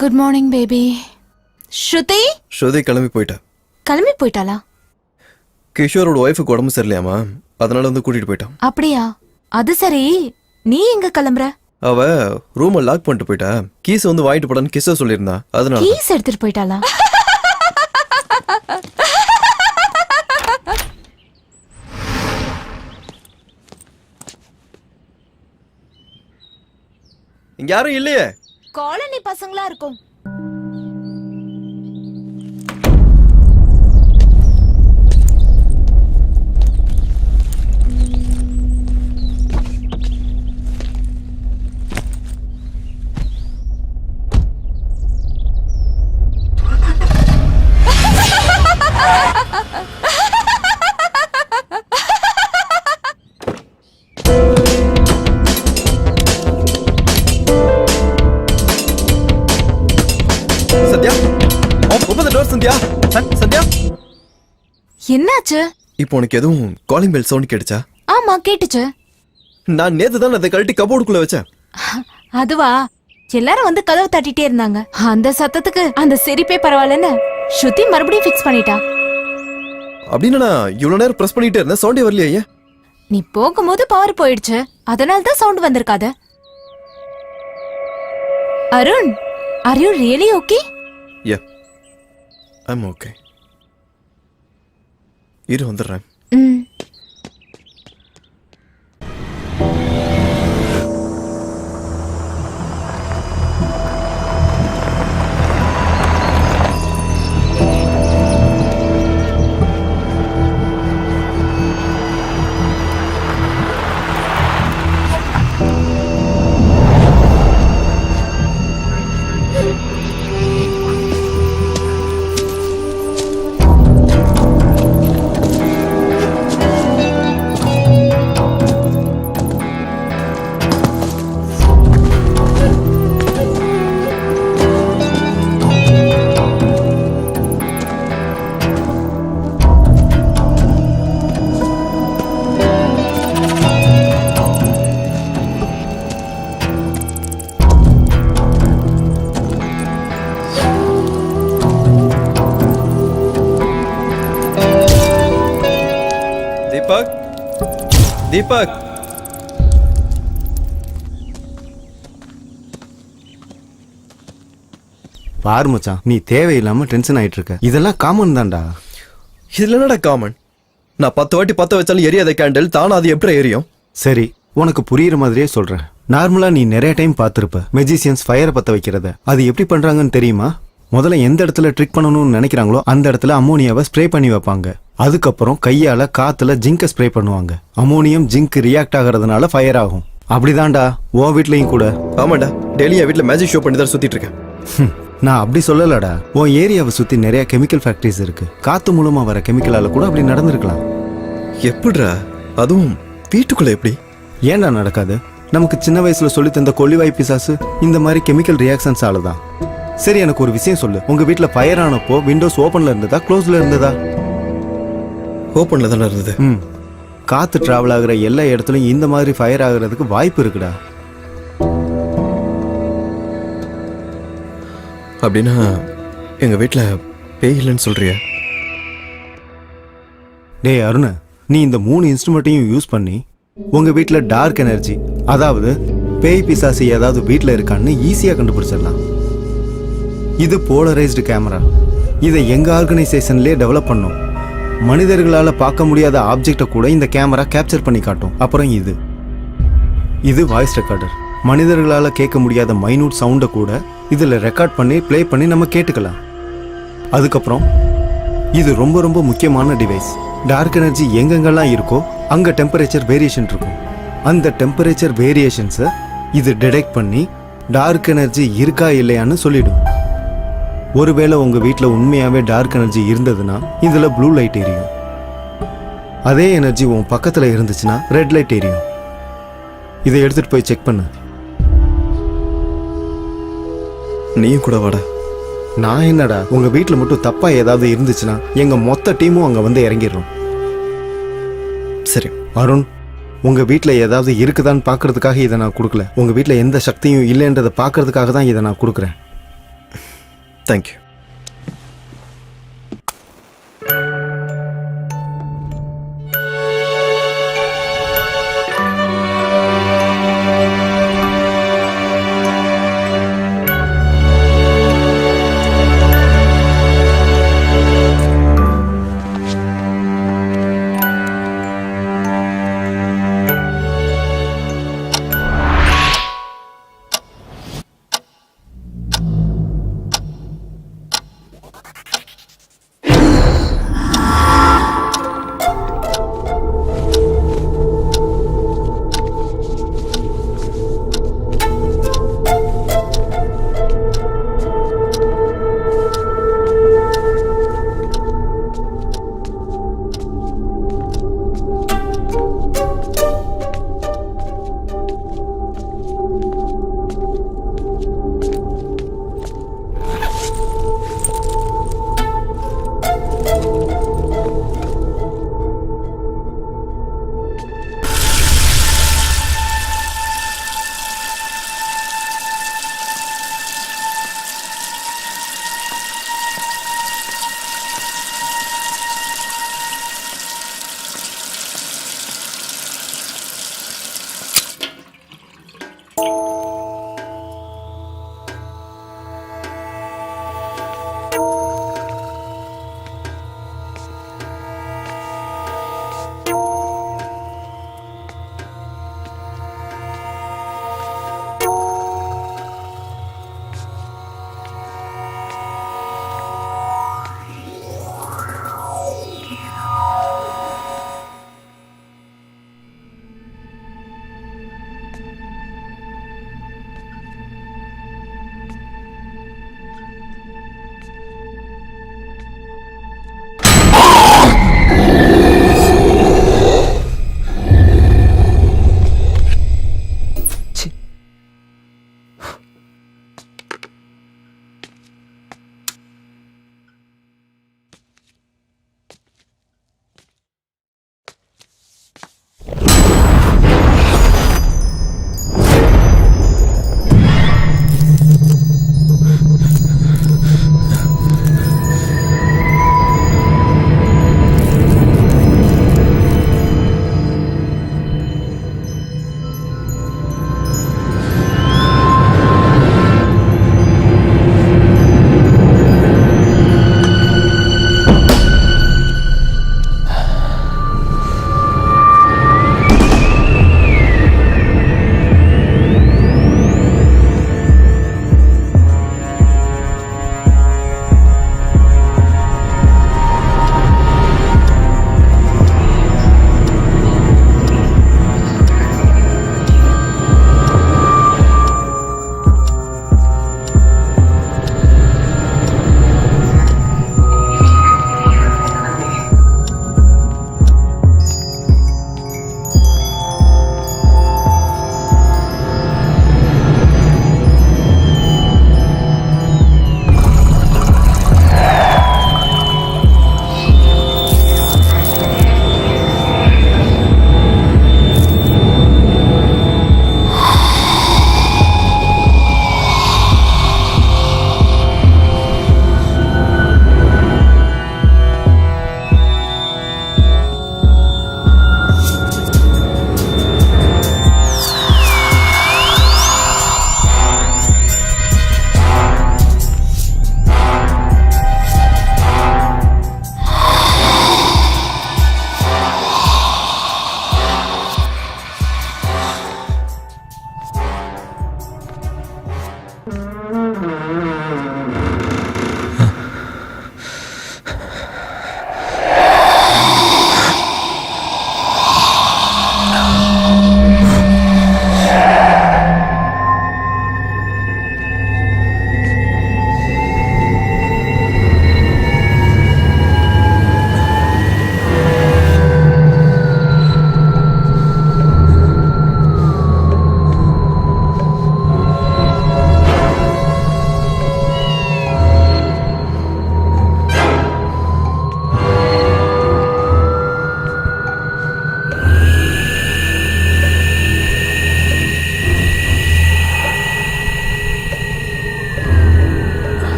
Good morning baby. Shruti Shruti கிளம்பி போயிட்டா. கிளம்பி போயிட்டாளா? கிஷோரோட ஒய்ஃபுக்கு உடம்பு சரியில்லையாமா, அதனால வந்து கூட்டிட்டு போயிட்டான். அப்படியா? அது சரி, நீ எங்க கிளம்புற? அவ ரூமை லாக் பண்ணிட்டு போயிட்டா. கீஸ் வந்து வாங்கிட்டு போடான்னு கிஷோர் சொல்லியிருந்தா, அதனால. கீஸ் எடுத்துட்டு போயிட்டாளா? இங்க யாரும் இல்லையே. காலனி பசங்களா இருக்கும். Sathya, open the door, Sathya. Sathya, என்னாச்சு? இப்போ உனக்கு எதுவும் காலிங் பெல் சவுண்ட் கேட்டுச்சா? ஆமா கேட்டுச்சு. நான் நேத்து தான் அதை கழட்டி கபோர்டுக்குள்ள வச்சேன். அதுவா? எல்லாரும் வந்து கதவு தட்டிட்டே இருந்தாங்க. அந்த சத்தத்துக்கு அந்த சிரிப்பே பரவாயில்லன்னு ஸ்ருதி மறுபடியும் ஃபிக்ஸ் பண்ணிட்டா. அப்படின்னு நான் இவ்வளவு நேரம் பிரஸ் பண்ணிட்டே இருந்தேன், சவுண்டே வரலையே. நீ போகும்போது பவர் போயிடுச்சு, அதனால தான் சவுண்ட் வந்திருக்காது. Arun, are you really okay? Yeah, I'm okay. இரு வந்துடுறேன். தீபக், பாரு மச்சான், நீ தேவையில்லாம டென்ஷன் ஆயிட்டு இருக்க. இதெல்லாம் காமன் தான்டா. இதுல என்னடா காமன்? நான் 10 வாட்டி 10 வச்சாலும் எரியாத கேண்டில் தானா அது எப்படி எரியும்? சரி, உனக்கு புரியுற மாதிரியே சொல்றேன். நார்மலா நீ நிறைய டைம் பார்த்திருப்ப மெஜிசியன்ஸ் ஃபயரை பத்த வைக்கிறத. அது எப்படி பண்றாங்கன்னு தெரியுமா? முதல்ல எந்த இடத்துல ட்ரிக் பண்ணணும்னு நினைக்கிறாங்களோ அந்த இடத்துல அமோனியாவை ஸ்ப்ரே பண்ணி வைப்பாங்க. அதுக்கப்புறம் கையால காத்துல ஜிங்கை ஸ்ப்ரே பண்ணுவாங்க. அமோனியம் ஜிங்க் ரியாக்ட் ஆகிறதுனால ஃபயர் ஆகும். அப்படிதான்டா உன் வீட்லயும் கூட. ஆமாண்டா, டெய்லி என் வீட்டுல மேஜிக் ஷோ பண்ணி தான் சுத்திட்டு இருக்கேன். நான் அப்படி சொல்லலடா. உன் ஏரியாவை சுத்தி நிறைய கெமிக்கல் ஃபேக்டரிஸ் இருக்கு. காத்து மூலமா வர கெமிக்கலால கூட அப்படி நடந்திருக்கலாம். எப்படிடா? அதுவும் வீட்டுக்குள்ள எப்படி? ஏன்டா நடக்காது? நமக்கு சின்ன வயசுல சொல்லி தந்த கொல்லிவாய் பிசாசு இந்த மாதிரி கெமிக்கல் ரியாக்ஷன்ஸ் ஆலதான். சரி, எனக்கு ஒரு விஷயம் சொல்லு. உங்க வீட்டுல ஃபயர் ஆனப்போ விண்டோஸ் ஓபன்ல இருந்ததா க்ளோஸ்ல இருந்ததா? ஓபன்ல தானே இருந்தது. காத்து டிராவல் ஆகுற எல்லா இடத்துலயும் இந்த மாதிரி ஃபயர் ஆகுறதுக்கு வாய்ப்பு இருக்குடா. அப்படின்னா எங்க வீட்டுல பேய் இல்லைன்னு சொல்றியா? டேய் அருண், நீ இந்த 3 இன்ஸ்ட்ருமெண்ட்டையும் யூஸ் பண்ணி உங்க வீட்டுல டார்க் எனர்ஜி, அதாவது பேய் பிசாசு ஏதாவது வீட்டுல இருக்கான்னு ஈஸியா கண்டுபிடிச்சிடலாம். இது போலரைஸ்டு கேமரா. இதை எங்க ஆர்கனைசேஷன்லயே டெவலப் பண்ணோம். மனிதர்களால பார்க்க முடியாத ஆப்ஜெக்டை கூட இந்த கேமரா கேப்சர் பண்ணி காட்டும். அப்புறம் இது வாய்ஸ் ரெக்கார்டர். மனிதர்களால கேட்க முடியாத மைனூட் சவுண்டை கூட இதுல ரெக்கார்ட் பண்ணி ப்ளே பண்ணி நம்ம கேட்டுக்கலாம். அதுக்கப்புறம் இது ரொம்ப ரொம்ப முக்கியமான டிவைஸ். டார்க் எனர்ஜி எங்கெங்கெல்லாம் இருக்கோ அங்க டெம்பரேச்சர் வேரியேஷன் இருக்கும். அந்த டெம்பரேச்சர் வேரியேஷன்ஸை இது டிடெக்ட் பண்ணி டார்க் எனர்ஜி இருக்கா இல்லையான்னு சொல்லிடும். ஒருவேளை உங்க வீட்டில் உண்மையாவே டார்க் எனர்ஜி இருந்ததுன்னா இதுல ப்ளூ லைட் எரியும். அதே எனர்ஜி உன் பக்கத்துல இருந்துச்சுன்னா ரெட் லைட் எரியும். இதை எடுத்துட்டு போய் செக் பண்ணு. நீயும் கூட வாடா. நான் என்னடா, உங்க வீட்டில் மட்டும் தப்பா ஏதாவது இருந்துச்சுன்னா எங்க மொத்த டீமும் அங்க வந்து இறங்கிடுறோம். சரி அருண், உங்க வீட்டில் ஏதாவது இருக்குதான்னு பார்க்கறதுக்காக இதை நான் கொடுக்கல. உங்க வீட்டில் எந்த சக்தியும் இல்லைன்றதை பார்க்கறதுக்காக தான் இதை நான் கொடுக்குறேன். தேங்க்யூ.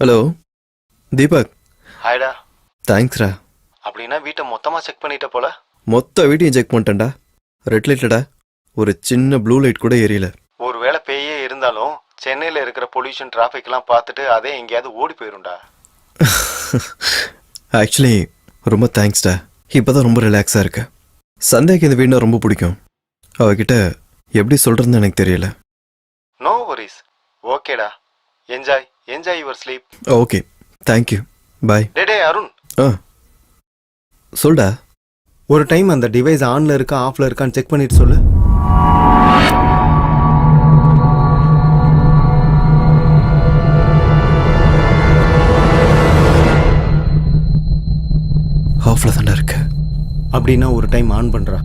ஹலோ தீபக். ஹாய்டா. தேங்க்ஸ்ரா. அப்படின்னா வீட்டை மொத்தமாக செக் பண்ணிட்ட போல. மொத்த வீட்டையும் செக் பண்ணிட்டேன்டா. ரெட் லைட்டடா, ஒரு சின்ன ப்ளூ லைட் கூட எரியல. ஒருவேளை பேயே இருந்தாலும் சென்னையில் இருக்கிற பொல்யூஷன் டிராஃபிக்லாம் பார்த்துட்டு அதே எங்கேயாவது ஓடி போயிரும்டா. ஆக்சுவலி ரொம்ப தேங்க்ஸ்டா. இப்போதான் ரொம்ப ரிலாக்ஸாக இருக்கு. சந்தியாக்கு இந்த வீடுனா ரொம்ப பிடிக்கும். அவகிட்ட எப்படி சொல்கிறதுன்னு எனக்கு தெரியல. No worries. ஓகேடா. Enjoy enjoy your sleep. Okay, thank you, bye. டே அருண். சொல்டா. ஒரு டைம் அந்த டிவைஸ் ஆன்ல இருக்கா ஆஃப்ல இருக்கான்னு செக் பண்ணிட்டு சொல்லு. ஆஃப்ல தாண்டா இருக்கு. அப்படின்னா ஒரு டைம் ஆன் பண்றா.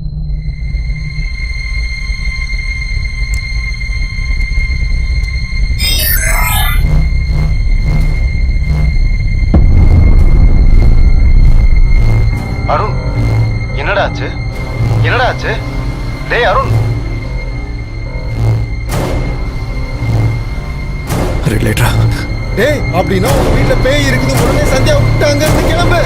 அருண், என்னடா ஆச்சு? என்னடா ஆச்சு? டேய் அருண். ரெட் லைட்டரா. டேய், அப்படின்னா உங்க வீட்டுல பேய் இருக்குது. உடனே சந்தியா விட்டு அங்க இருந்து கிளம்பு.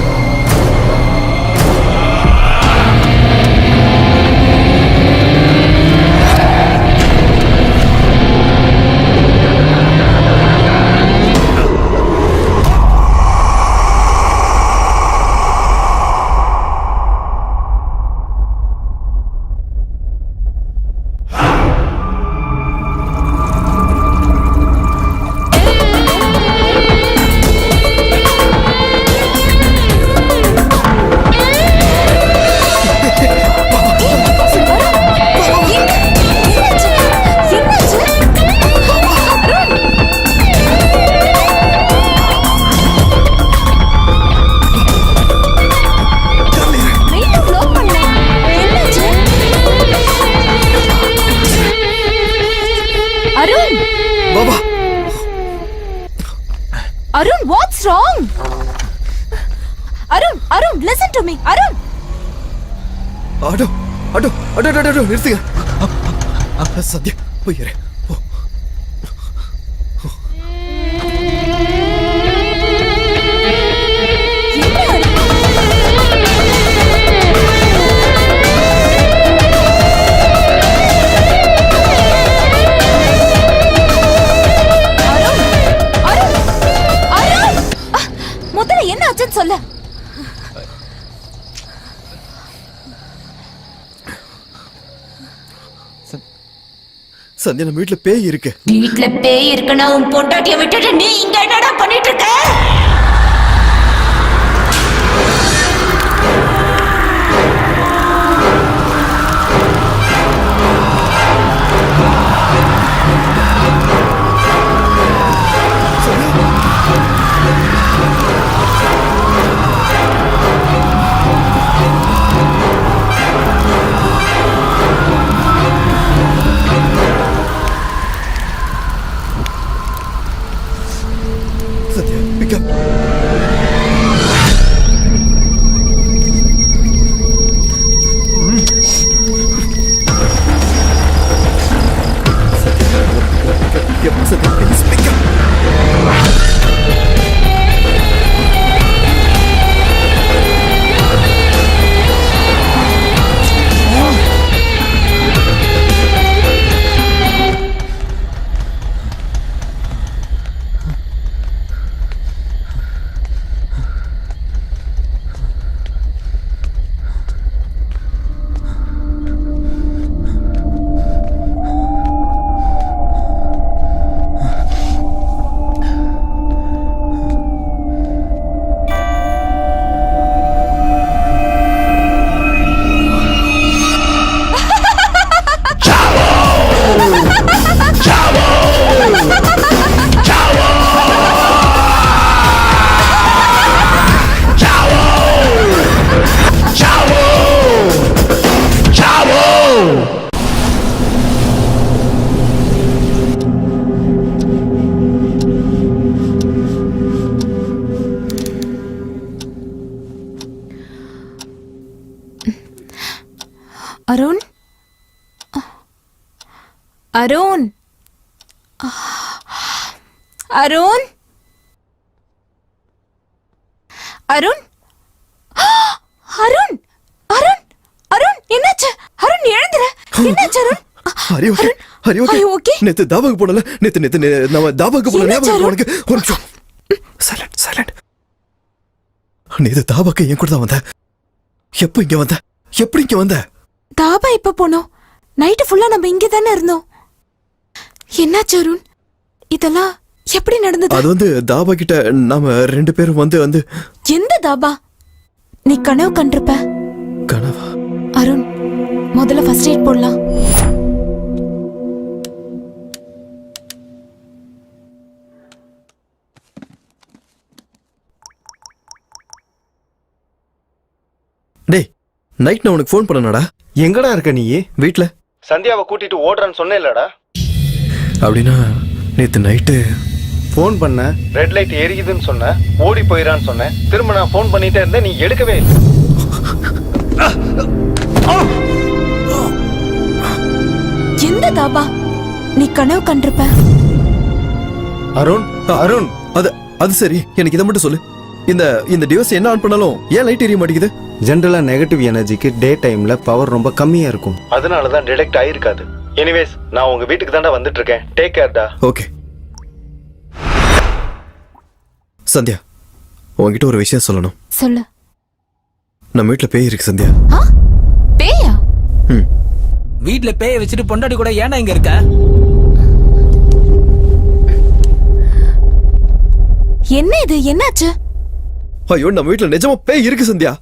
Arun, what's wrong? Arun, listen to me. Arun. அடோ நிறுத்துங்க. சத்யா போயிரு. முதல்ல என்ன ஆச்சுன்னு சொல்ல. சந்தியா, நம்ம வீட்டுல பேய் இருக்கு. வீட்ல பேய் இருக்குன்னா உன் பொண்டாட்டிய விட்டுட்டு நீ இங்க என்னடா பண்ணிட்டு இருக்க? Arun? Arun? Arun? Arun Arun Arun Arun என்னாச்சு? அருண் எழுந்துற. என்னாச்சு Arun? Hari okay Hari okay Are you okay? நேத்து தாபாக்கு போனல நேத்து நம்ம தாபாக்கு போன என்னாச்சு ஞாபகம் அருண்? உனக்கு? ஒரு நிமிஷம் சைலண்ட் நேத்து தாபாக்கு என் கூட தான் வந்த. எப்போ இங்க வந்த? எப்படி இங்க வந்த? தாபா இப்ப போனோம். நைட்டு ஃபுல்லா நம்ம இங்க தானே இருந்தோம். என்னாச்சு அருண்? இதெல்லாம் எப்படி நடந்தது? அது வந்து தாபா கிட்ட நாம 2 பேரும் வந்து எந்த தாபா? நீ கனவு கண்டிருப்ப. கனவா? அருண் முதல்ல ஃபர்ஸ்ட் எய்ட் போடலாம். டேய் நைட் நான் உனக்கு ஃபோன் பண்ணனடா. எங்கடா இருக்க நீ? வீட்ல. சந்தியாவை கூட்டிட்டு ஓடுறேன்னு சொன்னேன்லடா. அப்படின்னா நேத்து நைட்டு ஃபோன் பண்ண, ரெட் லைட் எரியுதுன்னு சொன்ன, ஓடி போயிடான்னு சொன்னேன். திரும்ப நான் ஃபோன் பண்ணிட்டே இருந்தேன், நீ எடுக்கவே இல்லை. எந்த தாபா? நீ கனவு கண்டிருப்ப. அருண் அருண் அது சரி, எனக்கு இதை மட்டும் சொல்லு. இந்த டிவைஸ் என்ன ஆன் பண்ணாலும் ஏன் லைட் எரிய மாட்டேங்குது? ஜென்ரலா நெகட்டிவ் எனர்ஜிக்கு டே டைம்ல பவர் ரொம்ப கம்மியா இருக்கும், அதனால தான் டிடெக்ட் ஆயிருக்காது. எனிவேஸ் நான் உங்க வீட்டுக்கு தாண்டா வந்துட்டு இருக்கேன். டேக் கேர்டா. ஓகே. சந்தியா, உன்கிட்ட ஒரு விஷயம் சொல்லணும். சொல்லு. நம்ம வீட்டுல பேய் இருக்கு சந்தியா. பேயா? வீட்ல பேய வச்சுட்டு பொண்டாட்டி கூட ஏன்னா இங்க இருக்க? என்ன இது? என்னாச்சு? ஐயோ, நம்ம வீட்டுல நிஜமா பேய் இருக்கு சந்தியா.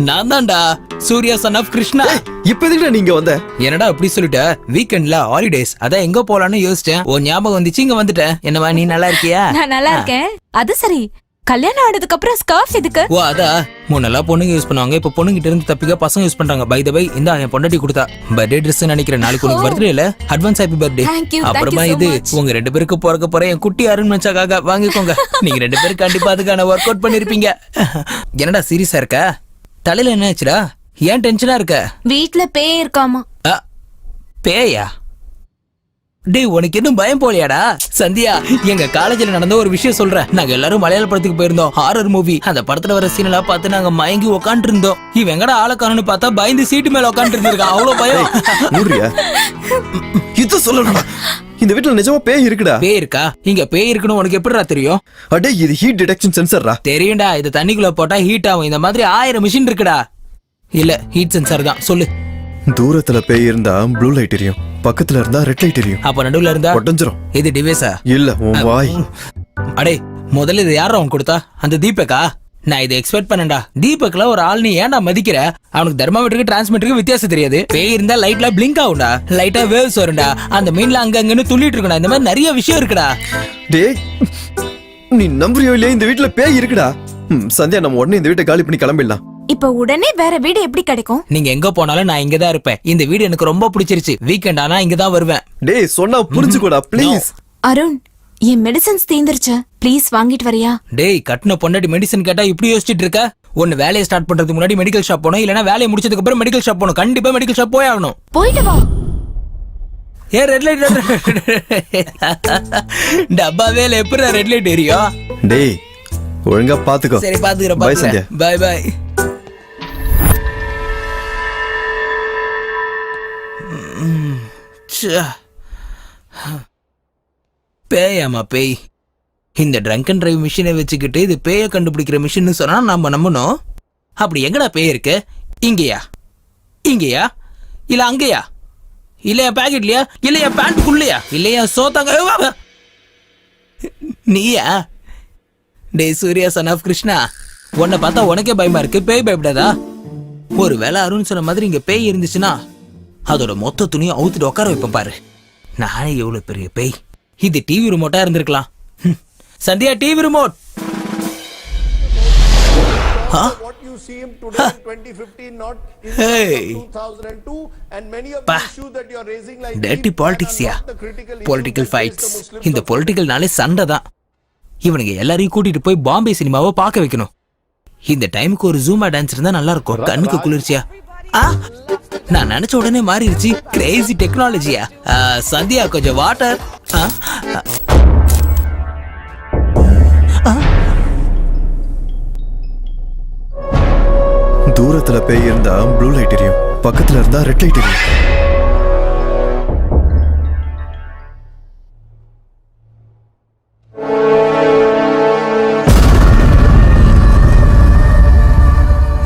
நான் தான்டா சூர்யா சன் ஆஃப் கிருஷ்ணா. இப்ப எதுக்குடா நீங்க வந்த? என்னடா அப்படி சொல்லிட்ட? வீக்கெண்ட்ல ஹாலிடேஸ், அதான் எங்க போலான்னு யோசிச்சேன். ஓ ஞாபகம் வந்துச்சு, இங்க வந்துட்டேன். என்னவா நீ நல்லா இருக்கியா? நான் நல்லா இருக்கேன். அது சரி, கல்யாணம் ஆனதுக்கு அப்புறம் ஸ்கார்ஃப் எதுக்கு? ஓ அதா, முன்னெல்லாம் பொண்ணுங்க யூஸ் பண்ணுவாங்க, இப்ப பொண்ணுகிட்ட இருந்து தப்பிக்க பசங்க யூஸ் பண்றாங்க. பை த பை, இந்த என் பொண்டாட்டி கொடுத்தா பர்த்டே ட்ரெஸ் நினைக்கிறேன். நாளைக்கு உனக்கு பர்த்டே இல்ல, advance happy birthday. Thank you அப்புறமா so இது much. உங்க 2 பேருக்கு பிறக்க போற என் குட்டி அருண் மச்சாக்காக வாங்கிக்கோங்க. நீங்க 2 பேரும் கண்டிப்பா அதுக்கான ஒர்க் அவுட் பண்ணிருப்பீங்க. என்னடா சீரியஸா இருக்க? தலையில என்ன ஆச்சுடா? ஏன் டென்ஷனா இருக்க? வீட்ல பேய் இருக்காமா. பேயா? டேய் உனக்கு இன்னும் பயம் போலியாடா? சந்தியா, எங்க காலேஜ்ல நடந்த ஒரு விஷயம் சொல்றேன். நாங்க எல்லாரும் மலையாள படத்துக்கு போயிருந்தோம், ஹாரர் மூவி. அந்த படத்துல வர சீன் எல்லாம் பார்த்து நாங்க மயங்கி உட்காந்து இருந்தோம். இவன் எங்கடா ஆளக்கானு பார்த்தா பயந்து சீட்டு மேல உட்காந்து இருந்திருக்கான். அவ்வளவு பயம். ஊர்றியா? இது சொல்லணும்டா. இந்த வீட்டுல நிஜமா பேய் இருக்குடா. பேய் இருக்கா? இங்க பேய் இருக்குன்னு உனக்கு எப்படிடா தெரியும்? அடே, இது ஹீட் டிடெக்ஷன் சென்சர்டா. தெரியும்டா, இது தண்ணிக்குள்ள போட்டா ஹீட் ஆகும். இந்த மாதிரி 1000 மிஷின் இருக்குடா. இல்ல, ஹீட் சென்சார் தான். சொல்லு. தூரத்துல பேய் இருந்தா ப்ளூ லைட் எரியும், பக்கத்துல இருந்தா ரெட் லைட் எரியும். அப்ப நடுவுல இருந்தா உடைஞ்சிரும். இது டிவைஸா? இல்ல, உன் வாய். அடே, முதல்ல இது யாரா அவன் கொடுத்தா? அந்த தீபக்கா? நான் இதை எக்ஸ்பெக்ட் பண்ணேன்டா. தீபக்ல ஒரு ஆள் நீ ஏன்டா மதிக்கிற? அவனுக்கு தெர்மாமீட்டருக்கு டிரான்ஸ்மிட்டருக்கு வித்தியாசம் தெரியாது. பேய் இருந்தா லைட்ல பிளிங்க் ஆகும்டா, லைட்டா வேவ்ஸ் வரும்டா, அந்த மீன்ல அங்கன்னு துள்ளிட்டு இருக்கணும். இந்த மாதிரி நிறைய விஷயம் இருக்குடா. டேய், நீ நம்புறியோ இல்லையா, இந்த வீட்டுல பேய் இருக்குடா. சந்தியா, நம்ம உடனே இந்த வீட்டை காலி பண்ணி கிளம்பிடலாம். இப்ப உடனே வேற வீடு எப்படி கிடைக்கும்? நீங்க எங்க போனாலும் நான் இங்கதான் இருப்பேன். இந்த வீடு எனக்கு ரொம்ப பிடிச்சிருச்சு. வீக்கெண்ட் ஆனா இங்கதான் வருவேன். டேய், சொன்னா புரிஞ்சுக்கோடா ப்ளீஸ். அருண், என் மெடிசன்ஸ் தீந்துருச்சு, ப்ளீஸ் வாங்கிட்டு வரியா? டேய், கட்டின பொண்டாட்டி மெடிசன் கேட்டா இப்படி யோசிச்சுட்டு இருக்க? ஒன்னு வேலையை ஸ்டார்ட் பண்றதுக்கு முன்னாடி மெடிக்கல் ஷாப் போகணும், இல்லனா வேலையை முடிச்சதுக்கு அப்புறம் மெடிக்கல் ஷாப் போகணும். கண்டிப்பா மெடிக்கல் ஷாப் போய் ஆகணும். போயிட்டு வா. ஏ ரெட் லைட் டப்பா வேலை எப்படி ரெட் லைட் எரியும்? டேய், ஒழுங்கா பாத்துக்கோ. சரி பாத்துக்கிறேன். பை சந்தியா. Bye bye. பேயாமா பேய்? இந்த ட்ரங்க் அண்ட் டிரைவ் மிஷினை வச்சுக்கிட்டு இது பேயை கண்டுபிடிக்கிற மிஷின் சொன்னா நம்ம நம்பணும். அப்படி எங்கடா பேய் இருக்கு? இங்கயா? இங்கயா? இல்ல அங்கயா? இல்ல என் பாக்கெட்லயா? இல்ல என் பேண்ட்டுக்குள்ளயா? இல்ல என் சோத்தாங்க? நீயா? டே சூர்யா சன் ஆஃப் கிருஷ்ணா, உன்னை பார்த்தா உனக்கே பயமா இருக்கு, பேய் பயப்படாதா? ஒரு வேளை அருண் சொன்ன மாதிரி இங்க பேய் இருந்துச்சுன்னா அதோட மொத்த துணியும் அவுத்துட்டு உட்கார வைப்பேன் பாரு. நானே எவ்வளவு பெரிய பேய். இது டிவி ரிமோட்டா இருந்திருக்கலாம். Sandhya, TV remote. டர்ட்டி பாலிடிக்ஸ்யா? Political fights. இந்த பொலிட்டிக்கல்னாலே சண்டை தான். இவனுங்க எல்லாரையும் கூட்டிட்டு போய் பாம்பே சினிமாவை பார்க்க வைக்கணும். இந்த டைமுக்கு ஒரு ஜூமா டான்ஸ் இருந்தா நல்லா இருக்கும், கண்ணுக்கு குளிர்ச்சியா. நான் நினைச்ச உடனே மாறிடுச்சு. கிரேசி டெக்னாலஜியா? சந்தியா, கொஞ்சம் வாட்டர். தூரத்துல பேய் இருந்தா ப்ளூ லைட் எரியும், பக்கத்துல இருந்தா ரெட் லைட் எரியும்.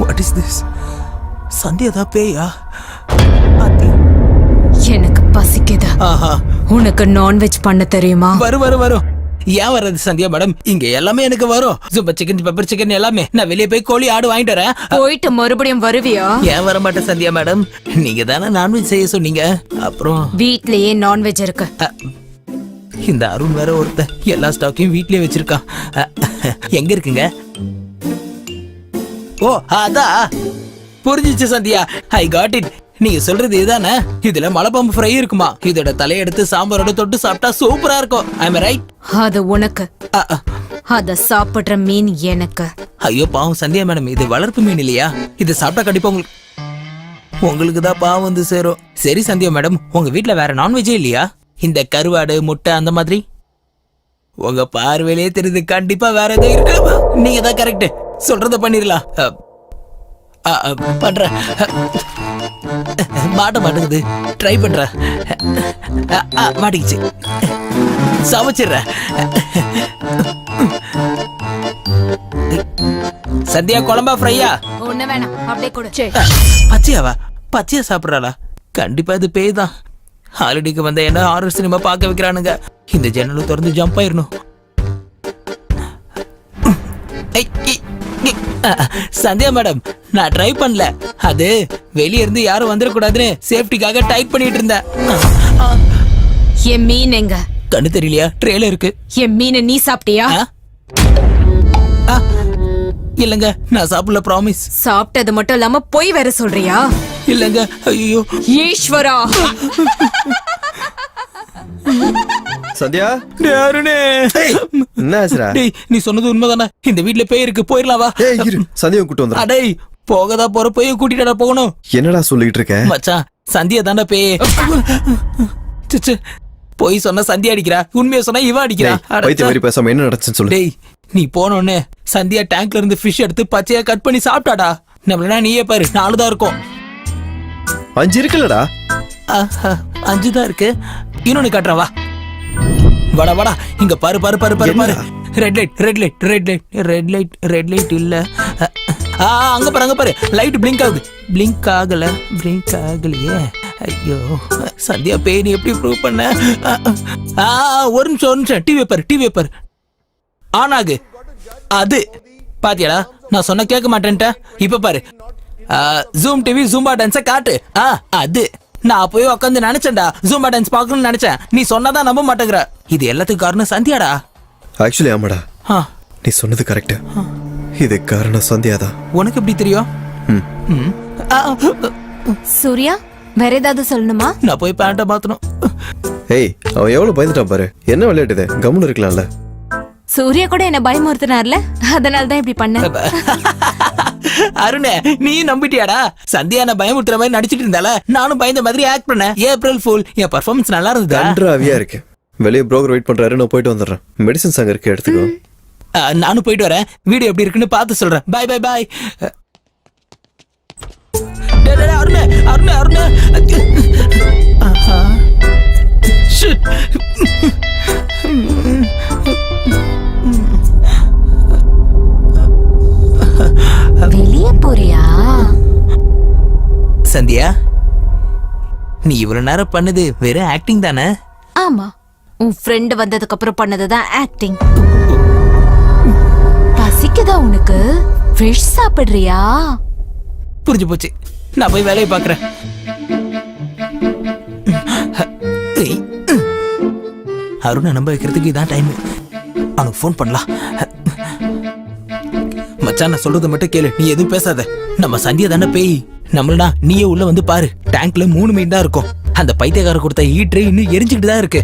What is this? சந்தியா தான் பேயா? எனக்கு பசிக்குதா? ஆஹா, உனக்கு நான்வெஜ் பண்ண தெரியுமா? வரும். ஏன் வர்றது சந்தியா மேடம்? இங்க எல்லாமே எனக்கு வரும். சூப்பர் சிக்கன், பெப்பர் சிக்கன் எல்லாமே. நான் வெளியே போய் கோழி ஆடு வாங்கிட்டு வரேன். போயிட்டு மறுபடியும் வருவியா? ஏன் வர மாட்டேன் சந்தியா மேடம்? நீங்க தானே நான்வெஜ் செய்ய சொன்னீங்க. அப்புறம் வீட்லயே நான்வெஜ் இருக்கு. இந்த அருண் வேற ஒருத்த எல்லா ஸ்டாக்கையும் வீட்லயே வச்சிருக்கான். எங்க இருக்குங்க? ஓ அதான் புரிஞ்சிச்சு சந்தியா. I got it. நீங்க சொல்றது இதுதானே? இதுல மலைப்பாம்பு ஃப்ரை இருக்குமா? இதோட தலையெடுத்து சாம்பாரோட தொட்டு சாப்பிட்டா சூப்பரா இருக்கும். ஐ அம் ரைட்? அது உனக்கு, அத சாப்பிடுற மீன் எனக்கு. ஐயோ பாவம் சந்தியா மேடம், இது வளர்ப்பு மீன் இல்லையா? இது சாப்பிட்டா கண்டிப்பா உங்களுக்கு தான் பாவம் வந்து சேரும். சரி சந்தியா மேடம், உங்க வீட்ல வேற நான்வெஜ்ஜே இல்லையா? இந்த கருவாடு, முட்டை அந்த மாதிரி? உங்க பார்வையிலே தெரியுது, கண்டிப்பா வேற ஏதோ இருக்கு. நீங்க தான் கரெக்ட். சொல்றத பண்ணிடலாம். பண்ற மாட்டேங்குது. ட்ரை பண்ற. மாட்டிக்கிச்சு. சமைச்சிடுற. சந்தியா குழம்பா ஃப்ரையா? ஒண்ணு வேணாம், அப்படியே கொடு. பச்சையாவா? பச்சையா சாப்பிடுறாளா? கண்டிப்பா இது பேய் தான். ஹாலிடேக்கு வந்த என்ன ஹாரர் சினிமா பார்க்க வைக்கிறானுங்க. இந்த ஜன்னலும் திறந்து ஜம்ப் ஆயிரணும். சந்தியா மேடம், நான் ட்ரை பண்ணல. அது வெளியே இருந்து யாரும் வந்துடக்கூடாதுன்னு சேஃப்டிக்காக டைட் பண்ணிட்டு இருந்தேன். என் மீன் எங்க? கண்ணு தெரியலையா? ட்ரேல இருக்கு. என் மீனை நீ சாப்பிட்டியா? இல்லங்க, நான் சாப்பிடல, ப்ராமிஸ். சாப்பிட்டது மட்டும் இல்லாம போய் வேற சொல்றியா? இல்லங்க. ஐயோ ஈஸ்வரா. சந்தியா, அருணே, என்ன ஆச்சுடா? டேய், நீ சொன்னது உண்மைதானே? இந்த வீட்ல பேய் இருக்கு, போயிடலாம் வா. சந்தியா கூட்டு வந்து. அடே, போகதா போற போய் கூட்டிட்டா போகணும். என்னடா சொல்லிட்டு இருக்க மச்சான்? சந்தியா தானே பேய். போய் சொன்னா சந்தியா அடிக்கிறா, உண்மையை சொன்னா இவன் அடிக்கிறா. பைத்திய மாதிரி பேசாம என்ன நடந்துச்சுன்னு சொல்லு. டேய், நீ போனோன்னு சந்தியா டேங்க்ல இருந்து ஃபிஷ் எடுத்து பச்சையா கட் பண்ணி சாப்பிட்டாடா. நம்மளா நீயே பாரு, 4 தான் இருக்கும். 5 இருக்குல்லடா? 5 தான் இருக்கு. இன்னொன்னு காட்டுறவா. வாடா வாடா, இங்க பாரு பாரு பாரு பாரு பாரு. ரெட் லைட் இல்ல. அங்க பாரு அங்க பாரு, லைட் பிளிங்க் ஆகுது. பிளிங்க் ஆகலையே. ஐயோ சந்தியா பேய், நீ எப்படி ப்ரூவ் பண்ண? ஒரு நிமிஷம், டிவி பாரு. ஆன் ஆகு. அது பாத்தியாடா, நான் சொன்ன கேட்க மாட்டேன்ட்ட. இப்ப பாரு, ஜூம் டிவி ஜூம்பா டான்ஸ காட்டு. அது நான் போய் உட்காந்து நினைச்சேன்டா, ஜூம்பா டான்ஸ் பார்க்கணும்னு நினைச்சேன். நீ சொன்னதான் நம்ப மாட்டேங்கிற. இது எல்லாத்துக்கும் காரணம் சந்தியாடா. ஆக்சுவலி ஆமாடா, நீ சொன்னது கரெக்ட். இது காரணம் சந்தியா தான். உனக்கு எப்படி தெரியும்? சூர்யா, வேற ஏதாவது சொல்லணுமா? நான் போய் பேண்ட மாத்தணும். ஏய், அவன் எவ்வளவு பயந்துட்டான் பாரு. என்ன விளையாட்டுது, கம்முன்னு இருக்கலாம்ல. சூர்யா கூட என்ன பயமுறுத்தினார்ல, அதனால தான் இப்படி பண்ண. அருணே, நீ நம்பிட்டியாடா? சந்தியா நான் பயமுறுத்துற மாதிரி நடிச்சிட்டு இருந்தால, நானும் பயந்த மாதிரி ஆக்ட் பண்ணேன். April fool. என் பர்ஃபார்மன்ஸ் நல்லா இருந்தது. கன்றாவியா இருக்கு. வெளியே புரோக்கர் வெயிட் பண்றாரு, நான் போயிட்டு வந்துடுறேன். மெடிசன்ஸ் அங்க இருக்கு, எடுத்துக்கோ. நானும் போயிட்டு வரேன். வீடியோ எப்படி இருக்குன்னு பார்த்து சொல்றேன். பாய். அருணே. வெளியே போறியா? சந்தியா, நீ இவ்வளவு நேரம் பண்ணது வெறும் ஆக்டிங் தானே? ஆமா, உன் ஃப்ரெண்ட் வந்ததுக்கு அப்புறம் பண்ணதுதான் ஆக்டிங். பசிக்குதா உனக்கு? ஃபிஷ் சாப்பிடுறியா? புரிஞ்சு போச்சு, நான் போய் வேலையை பாக்குறேன். அருணை நம்ப வைக்கிறதுக்கு இதான் டைம். அவனுக்கு ஃபோன் பண்ணலாம். மச்சான், நான் சொல்றதை மட்டும் கேளு, நீ எதுவும் பேசாத. நம்ம சந்தியா தானே பேய். நம்மளா நீயே உள்ள வந்து பாரு. டேங்க்ல 3 மீன் தான் இருக்கும். அந்த பைத்தியக்கார கொடுத்த ஈட்ரே இன்னும் எரிஞ்சுக்கிட்டு தான் இருக்கு.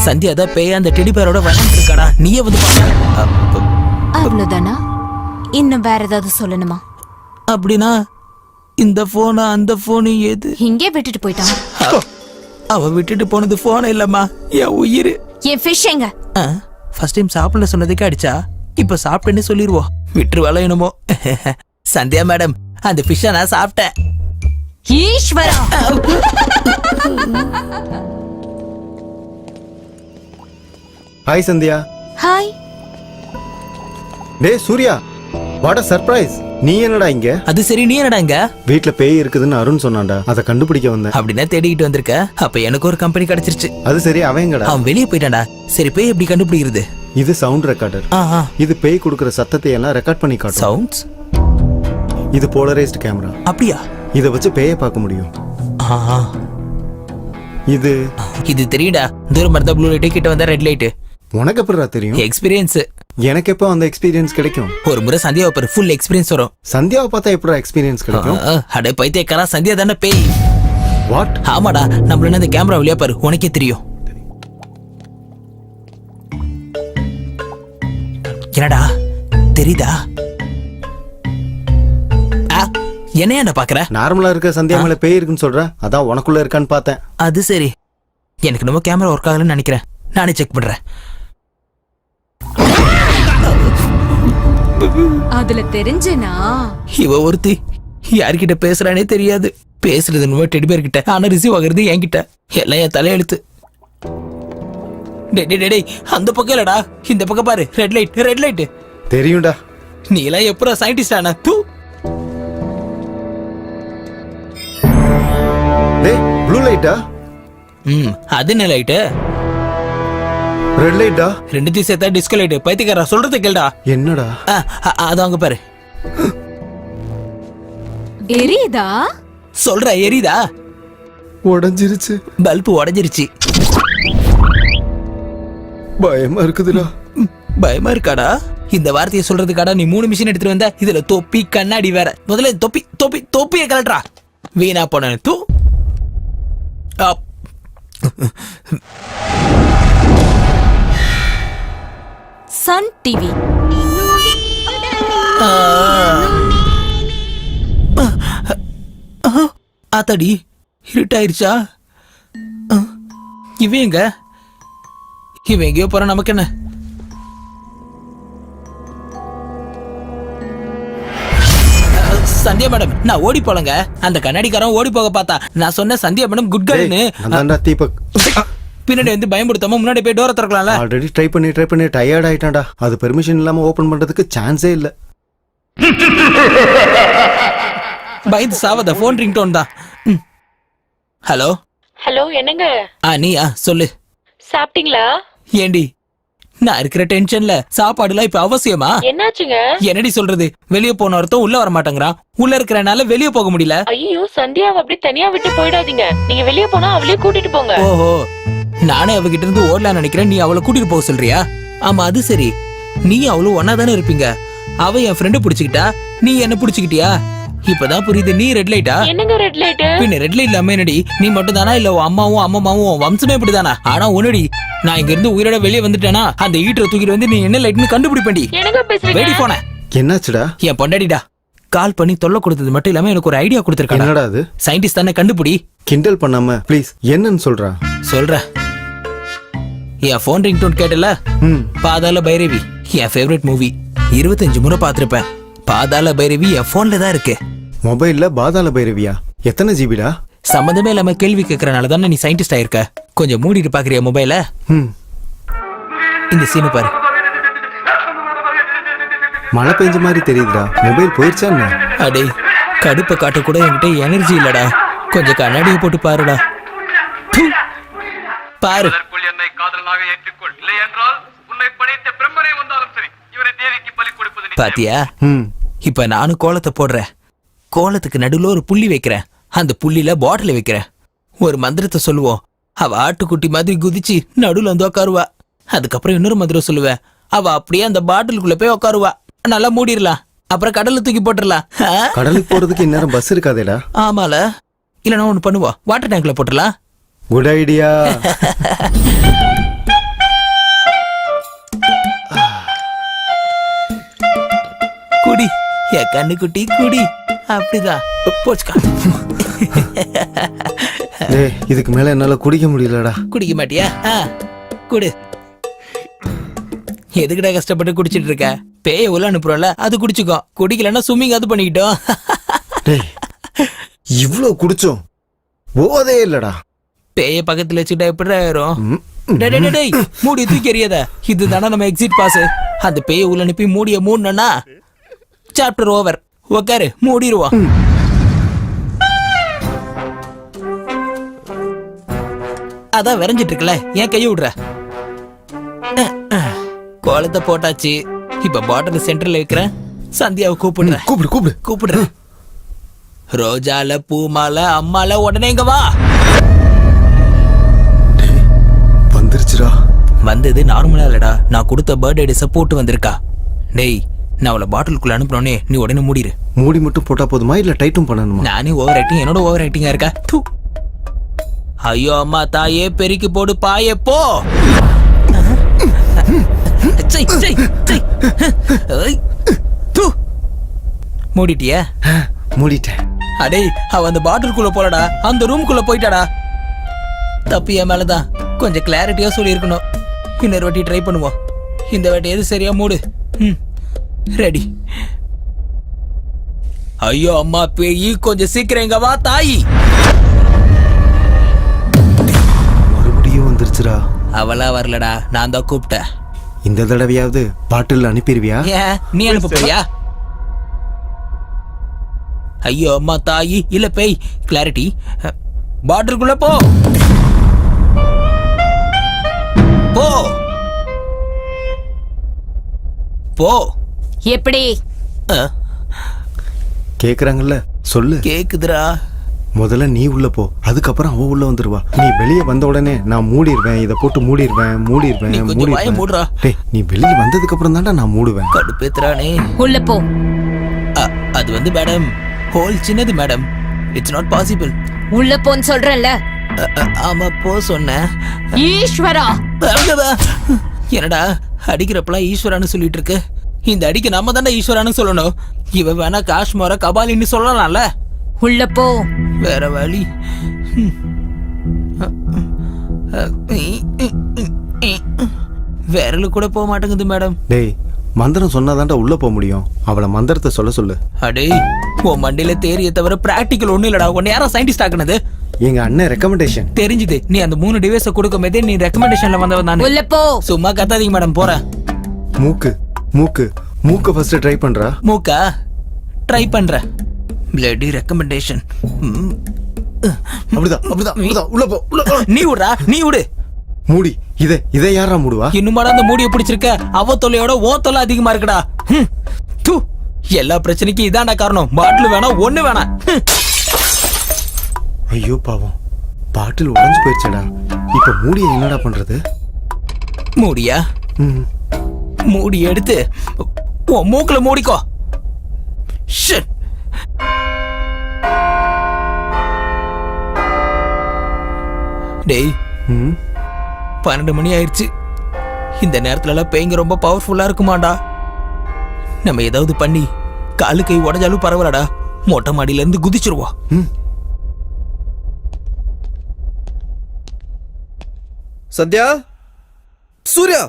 சந்தியா தான் பேய் அந்த டெடி பேரோட விளையாண்டு இருக்காடா. நீயே வந்து பாரு. அவ்வளவுதானா? இன்னும் வேற ஏதாவது சொல்லணுமா? அப்படின்னா இந்த போன் அந்த போன் எது? இங்கே விட்டுட்டு போயிட்டான். அவ விட்டுட்டு போனது போன் இல்லம்மா, என் உயிர். என் ஃபிஷ் எங்க? ஃபர்ஸ்ட் டைம் சாப்பிடல சொன்னதுக்கு அடிச்சா, இப்ப சாப்பிட்டேன்னு சொல்லிடுவோம். விட்டுரு வளையணுமோ? சந்தியா மேடம், அந்த ஃபிஷ்ஷை நான் சாப்பிட்டேன். ஈஸ்வரா ஹாய் சந்தியா. ஹாய். டேய் சூர்யா, வாட் அ சர்ப்ரைஸ். நீ என்னடா இங்க? அது சரி, நீ என்னடா இங்க? வீட்ல பேய் இருக்குதுன்னு அருண் சொன்னான்டா, அதை கண்டுபிடிக்க வந்தேன். அப்படின்னா தேடிக்கிட்டு வந்திருக்க. அப்ப எனக்கு ஒரு கம்பெனி கிடைச்சிருச்சு. அது சரி, அவன் எங்கடா? அவன் வெளியே போயிட்டான்டா. சரி, பேய் எப்படி கண்டுபிடிக்கிறது? இது சவுண்ட் ரெக்கார்டர். இது பேய் கொடுக்குற சத்தத்தை எல்லாம் ரெக்கார்ட் பண்ணி காட்டும். சவுண்ட்ஸ்? இது போலரைஸ்டு கேமரா. அப்படியா? இதை வச்சு பேயை பார்க்க முடியும். இது இது தெரியுடா. தூரம் இருந்தா ப்ளூ லைட், கிட்ட வந்தா ரெட் லைட். உனக்கு எப்படிடா தெரியும்? எக்ஸ்பீரியன்ஸ். எனக்கு எப்போ அந்த எக்ஸ்பீரியன்ஸ் கிடைக்கும்? ஒரு முறை சந்தியாவை பாரு, ஃபுல் எக்ஸ்பீரியன்ஸ் வரும். சந்தியாவை பார்த்தா எப்படா எக்ஸ்பீரியன்ஸ் கிடைக்கும்? அட பைத்தியக்காரா, சந்தியா தானே பேய். வாட்? ஆமாடா, நம்மள இந்த கேமரா வழியா பாரு, உனக்கே தெரியும். என்னடா தெரியுதா? என்ன பாக்குற? நார்மலா இருக்க சந்தியா மேல பேய் இருக்குன்னு சொல்ற, அதான் உனக்குள்ள இருக்கான்னு பார்த்தேன். அது சரி, எனக்கு நம்ம கேமரா ஒர்க் ஆகலன்னு நினைக்கிறேன். நானே செக் பண்றேன். அதுல தெரிஞ்சனா இவ ஒருத்தி யார்கிட்ட பேசுறானே தெரியாது. பேசுறது நம்ம டெடிபேர் கிட்ட, ஆனா ரிசீவ் ஆகுறது என்கிட்ட. எல்லாம் என் தலையெழுத்து. டேய், அந்த பக்கம் இல்லடா, இந்த பக்கம் பாரு. Red light, red light. தெரியும்டா. நீ எல்லாம் எப்பறம் சயின்டிஸ்ட் ஆனா? தூ. டேய், ப்ளூ லைட்டா? அது என்ன லைட்? ரெட் லைட்டா? ரெண்டுத்தையும் சேர்த்தா டிஸ்கோ லைட். பைத்தியக்காரா, சொல்றதை கேளுடா. என்னடா? அது அங்க பாரு. எரியுதா? சொல்ற, எரியுதா? உடைஞ்சிருச்சு. பல்பு உடைஞ்சிருச்சு. பயமா இருக்குதுடா. பயமா இருக்காடா? இந்த வார்த்தையை சொல்றதுக்காடா நீ 3 மிஷின் எடுத்துட்டு வந்த? இதுல தொப்பி கண்ணாடி வேற. முதல்ல தொப்பியை கலட்டுறா. வீணா போன தூ. Sun TV. ஆத்தாடி, இருட்டாயிருச்சா? இவன் எங்கேயோ போற, நமக்கு என்ன? சந்தியா மேடம், நான் ஓடி போலங்க. அந்த கண்ணாடிக்காரன் ஓடி போக பார்த்தா. நான் சொன்ன சந்தியா மேடம் குட் கேர்ள்னு. அதான்டா தீபக். பின்னாடி வந்து பயமுடுத்தாம முன்னாடி போய் டோரை திறக்கலாம்ல. ஆல்ரெடி ட்ரை பண்ணி டயர்ட் ஆயிட்டான்டா. அது பெர்மிஷன் இல்லாம ஓபன் பண்றதுக்கு சான்ஸே இல்ல. பயந்து சாவத. போன் ரிங்டோன் தான். ஹலோ ஹலோ, என்னங்க? நீயா சொல்லு. சாப்பிட்டீங்களா? ஏண்டி, நான் இருக்கிற டென்ஷன்ல சாப்பாடுலாம் இப்ப அவசியமா? என்னாச்சுங்க? என்னடி சொல்றது? வெளியே போன ஒருத்தன் உள்ள வர மாட்டேங்கிறான். உள்ள இருக்கிறனால வெளியே போக முடியல. ஐயோ, சந்தியாவை அப்படி தனியா விட்டு போயிடாதீங்க. நீங்க வெளியே போனா அவளையே கூட்டிட்டு போங்க. ஓஹோ, நானே அவகிட்ட இருந்து ஓடலாம் நினைக்கிறேன். நீ அவளை கூட்டிட்டு போக சொல்றியா? ஆமா, அது சரி. நீ அவளும் ஒன்னா தானே இருப்பீங்க. அவ என் ஃப்ரெண்டு பிடிச்சுக்கிட்டா, நீ என்ன பிடிச்சுக்கிட்டியா? இப்பதான் புரியுது. நீ ரெட் லைட்டா? என்னங்க ரெட் லைட்? பின்ன ரெட் லைட் இல்லாம என்னடி? நீ மட்டும் தானா, இல்ல அம்மாவும் அம்மாவும் வம்சமே இப்படிதானா? ஆனா உன்னடி, நான் இங்க இருந்து உயிரோட வெளியே வந்துட்டேனா, அந்த ஈட்டரை தூக்கிட்டு வந்து நீ என்ன லைட்னு கண்டுபிடிப்பேன்டி. என்னங்க பேசுறீங்க? வெடி போன. என்னாச்சுடா? என் பொண்டாடிடா கால் பண்ணி தொல்லை கொடுத்தது மட்டும் இல்லாம எனக்கு ஒரு ஐடியா கொடுத்திருக்காங்க. என்னடா அது? சயின்டிஸ்ட் தானே, கண்டுபிடி. கிண்டல் பண்ணாம ப்ளீஸ், என்னன்னு சொல்றா? சொல்ற. என் போன் ரிங்டோன் கேட்டல? பாதாள பைரவி என் ஃபேவரட் மூவி. 25 முறை பார்த்திருப்பேன். பாதாள பைரவி என் போன்ல தான் இருக்கு. மொபைல்ல பாதாள பைரவியா? எத்தனை ஜிபிடா? சம்பந்தமே இல்லாம கேள்வி கேட்கறனால தானே நீ சயின்டிஸ்ட் ஆயிருக்க. கொஞ்சம் மூடிட்டு பாக்குறியா மொபைல? இந்த சீனை பாரு. மழை பெஞ்ச மாதிரி தெரியுதுடா. மொபைல் போயிருச்சா என்ன? அடே, கடுப்பை காட்ட கூட என்கிட்ட எனர்ஜி இல்லடா. கொஞ்சம் கண்ணாடியை போட்டு பாருடா. பாரு. பாத்தியா? இப்ப நானும் கோலத்தை போடுறேன். கோலத்துக்கு நடுவுல ஒரு புள்ளி வைக்கிறேன். அந்த புள்ளில பாட்டில வைக்கிறேன். ஒரு மந்திரத்தை சொல்லுவோம். அவ ஆட்டுக்குட்டி மாதிரி குதிச்சு நடுவுல வந்து உட்காருவா. அதுக்கப்புறம் இன்னொரு மந்திரம் சொல்லுவேன். அவ அப்படியே அந்த பாட்டிலுக்குள்ள போய் உட்காருவா. நல்லா மூடிடலாம். அப்புறம் கடல்ல தூக்கி போட்டுடலாம். கடலுக்கு போறதுக்கு இந்நேரம் பஸ் இருக்காதேடா. ஆமால. இல்லனா ஒண்ணு பண்ணுவோம், வாட்டர் டேங்க்ல போட்டுடலாம். Good idea. குடி என் கண்ணுக்குட்டி, குடி. அப்படிதான் போச்சுக்கா. இதுக்கு மேல என்னால குடிக்க முடியலடா. குடிக்க மாட்டியா? குடு. எதுக்குடா கஷ்டப்பட்டு குடிச்சிட்டு இருக்க? பேய உள்ள அனுப்புறோம்ல, அது குடிச்சுக்கோ. குடிக்கலன்னா ஸ்விம்மிங் அது பண்ணிக்கிட்டோம். டேய் இவ்ளோ குடிச்சோம் போதே இல்லடா. பேய பக்கத்துல வச்சுட்டா எப்படி ஆயிரும்? டேய், டேய், டேய், மூடி தூக்கி எறியாத. இதுதானே நம்ம எக்ஸிட் பாஸ். அந்த பேய உள்ள அனுப்பி மூடிய மூடனா சாப்டர் ஓவர். உக்காரு, மூடிடுவோம். அதான் விரைஞ்சிட்டு இருக்குல்ல, ஏன் கையை விடுற? கோலத்தை போட்டாச்சு. இப்ப பாட்டில் சென்டர்ல வைக்கிறேன். சந்தியாவை கூப்பிடுறேன். கூப்பிடு கூப்பிடு கூப்பிடுறேன். ரோஜால பூமால அம்மால உடனே இங்க வா. வந்துருச்சுடா. வந்தது நார்மலா இல்லடா, நான் கொடுத்த பர்த்டே டிஷ போட்டு வந்திருக்கா. டேய், நான் அவளை பாட்டிலுக்குள்ள அனுப்புனோனே நீ உடனே மூடிடு. மூடி மட்டும் போட்டா போதுமா இல்ல டைட்டும் பண்ணணுமா? நானே ஓவர் ஆக்டிங், என்னோட ஓவர் ஆக்டிங்கா இருக்கா? தூ. ஐயோ அம்மா தாயே, பெருக்கி போடு பாயே போ. சை, சை, சை. ஐய். தூ. மூடிட்டியா? மூடிட்டேன். அடே, அவ அந்த பாட்டிலுக்குள்ள போலடா, அந்த ரூம்குள்ள போயிட்டாடா. தப்பு என் மேலதான். கொஞ்சம் கிளாரிட்டியா சொல்லியிருக்கணும். இன்னொரு வாட்டி ட்ரை பண்ணுவோம். இந்த வாட்டி எது சரியா மூடு. ரெடி. ஐயோ அம்மா பேயி, கொஞ்சம் சீக்கிரம் இங்க வா தாயி. மறுபடியும் வந்துருச்சுடா. அவளா வரலடா, நான் தான் கூப்பிட்டேன். இந்த தடவையாவது பாட்டில் அனுப்பிடுவியா? ஏன் நீ அனுப்ப போறியா? ஐயோ அம்மா தாயி, இல்ல பேய், கிளாரிட்டி. பாட்டிலுக்குள்ள போ போ போ. எப்படி? கேக்குறாங்கல்ல, சொல்லு. கேக்குதுடா. முதல்ல நீ உள்ள போ, அதுக்கப்புறம் அவ உள்ள வந்துருவா. நீ வெளியே வந்த உடனே நான் மூடிடுவேன், இதை போட்டு மூடிடுவேன் நீ கொஞ்சம் வாயை மூடுறா. டேய், நீ வெளியே வந்ததுக்கு அப்புறம் தான்டா நான் மூடுவேன். கடுப்பேத்துறானே. உள்ள போ. அது வந்து மேடம், ஹோல் சின்னது மேடம். It's not possible. உள்ள போன்னு சொல்றேன்ல. ஆமா, போ சொன்னேன். ஈஸ்வரா. என்னடா அடிக்கிறப்பெல்லாம் ஈஸ்வரான்னு சொல்லிட்டு இருக்கு? இந்த அடிக்கு நம்ம தானே ஈஸ்வரான்னு சொல்லணும். இவ வேணா காஷ்மோர கபாலின்னு சொல்லலாம்ல. உள்ள போ. வேற வழி. விரலு கூட போக மாட்டேங்குது மேடம். டேய், மந்திரம் சொன்னாதான்டா உள்ள போக முடியும். அவளை மந்திரத்தை சொல்ல சொல்லு. அடே, உன் மண்டியில தேரிய தவிர பிராக்டிக்கல் ஒண்ணும் இல்லடா. உன்னை யாரா சயின்டிஸ்ட் ஆக்குனது? எங்க அண்ணன் ரெக்கமெண்டேஷன். தெரிஞ்சுது. நீ அந்த 3 டிவைஸ கொடுக்கும் போதே நீ ரெக்கமெண்டேஷன்ல வந்தவன் தானே. உள்ள போ. சும்மா கத்தாதீங்க மேடம், போறேன். மூக்கு மூக்கு மூக்க ஃபர்ஸ்ட் ட்ரை பண்றா. மூக்கா ட்ரை பண்ற. Bloody recommendation. அப்படிதான் அப்படிதான் அப்படிதான். உள்ள போ, உள்ள போ. நீ விடுறா, நீ விடு. மூடி. இதை யாரா மூடுவா? இன்னுமாடா அந்த மூடியை பிடிச்சிருக்க? அவ தொல்லையோட ஓ தொல்லை அதிகமா இருக்குடா. தூ. எல்லா பிரச்சனைக்கும் இதான்டா காரணம். பாட்டில் வேணாம், ஒண்ணு வேணாம். ஐயோ பாவம், பாட்டில் உடைஞ்சு போயிடுச்சடா. இப்ப மூடியை என்னடா பண்றது? மூடியா? மூடி எடுத்து உன் மூக்குல மூடிக்கோ. ஷிட். டேய், 12 மணி ஆயிடுச்சு. இந்த நேரத்துல எல்லாம் பேய்ங்க ரொம்ப பவர்ஃபுல்லா இருக்குமாடா. நம்ம ஏதாவது பண்ணி காலு கை உடஞ்சாலும் பரவாயில்லடா, மொட்டை மாடியில இருந்து குதிச்சிருவோம். சத்யா, சூர்யா,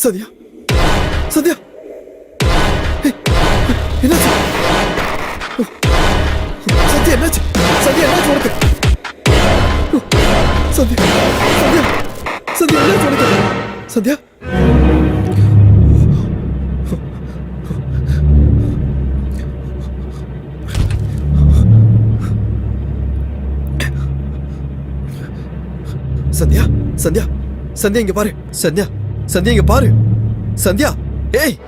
சத்யா, சத்யா, என்னாச்சு? சத்யா, என்னாச்சு? சத்யா, என்னாச்சு உனக்கு? சத்யா, சத்யா, சத்யா, என்னாச்சு உனக்கு? சத்யா, சத்யா, சத்யா, சத்யா, இங்க பாரு. சத்யா, சத்யா, இங்க பாரு. சத்யா, ஏய்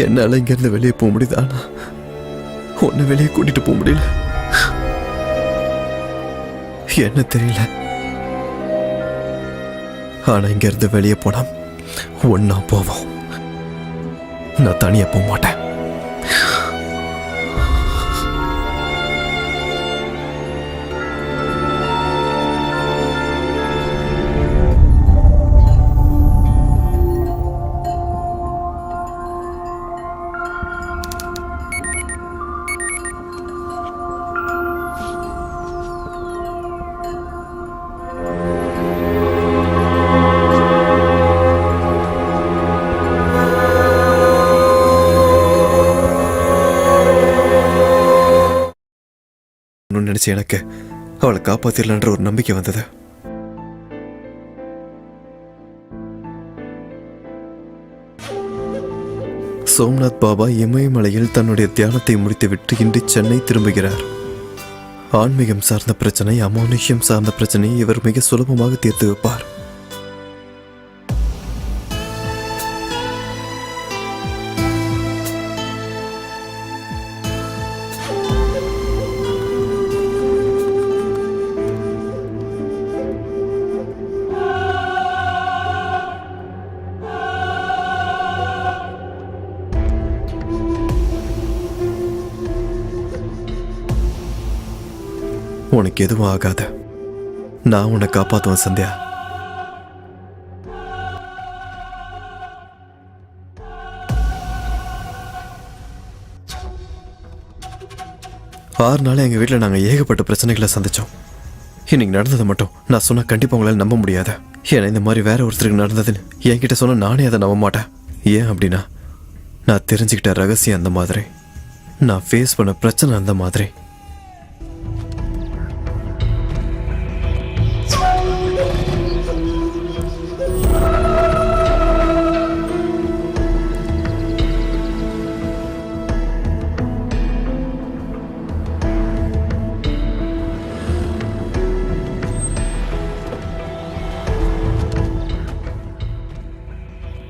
என்னால இங்கிருந்து வெளியே போக முடியுதா? உன்னை வெளியே கூட்டிட்டு போக முடியல. என்ன தெரியல. ஆனா இங்க இருந்து வெளியே போனா ஒன்னா போவோம். நான் தனியா போக மாட்டேன். நினைச்சு எனக்கு அவளை காப்பாத்திடலான்ற ஒரு நம்பிக்கை வந்தது. சோம்நாத் பாபா இமயமலையில் தன்னுடைய தியானத்தை முடித்துவிட்டு இன்று சென்னை திரும்புகிறார். ஆன்மீகம் சார்ந்த பிரச்சனை, அமானுஷ்யம் சார்ந்த பிரச்சனையை இவர் மிக சுலபமாக தீர்த்து வைப்பார். உனக்கு எதுவும் ஆகாத. நான் உன்னை காப்பாத்துவேன் சந்தியா. ஆறு நாள் எங்க வீட்டில் நாங்கள் ஏகப்பட்ட பிரச்சனைகளை சந்திச்சோம். இன்னைக்கு நடந்ததை மட்டும் நான் சொன்னா கண்டிப்பா உங்களால் நம்ப முடியாது. ஏன்னா இந்த மாதிரி வேற ஒருத்தருக்கு நடந்ததுன்னு என்கிட்ட சொன்னா நானே அதை நம்ப மாட்டேன். ஏன் அப்படின்னா நான் தெரிஞ்சுக்கிட்ட ரகசியம் அந்த மாதிரி, நான் ஃபேஸ் பண்ண பிரச்சனை அந்த மாதிரி.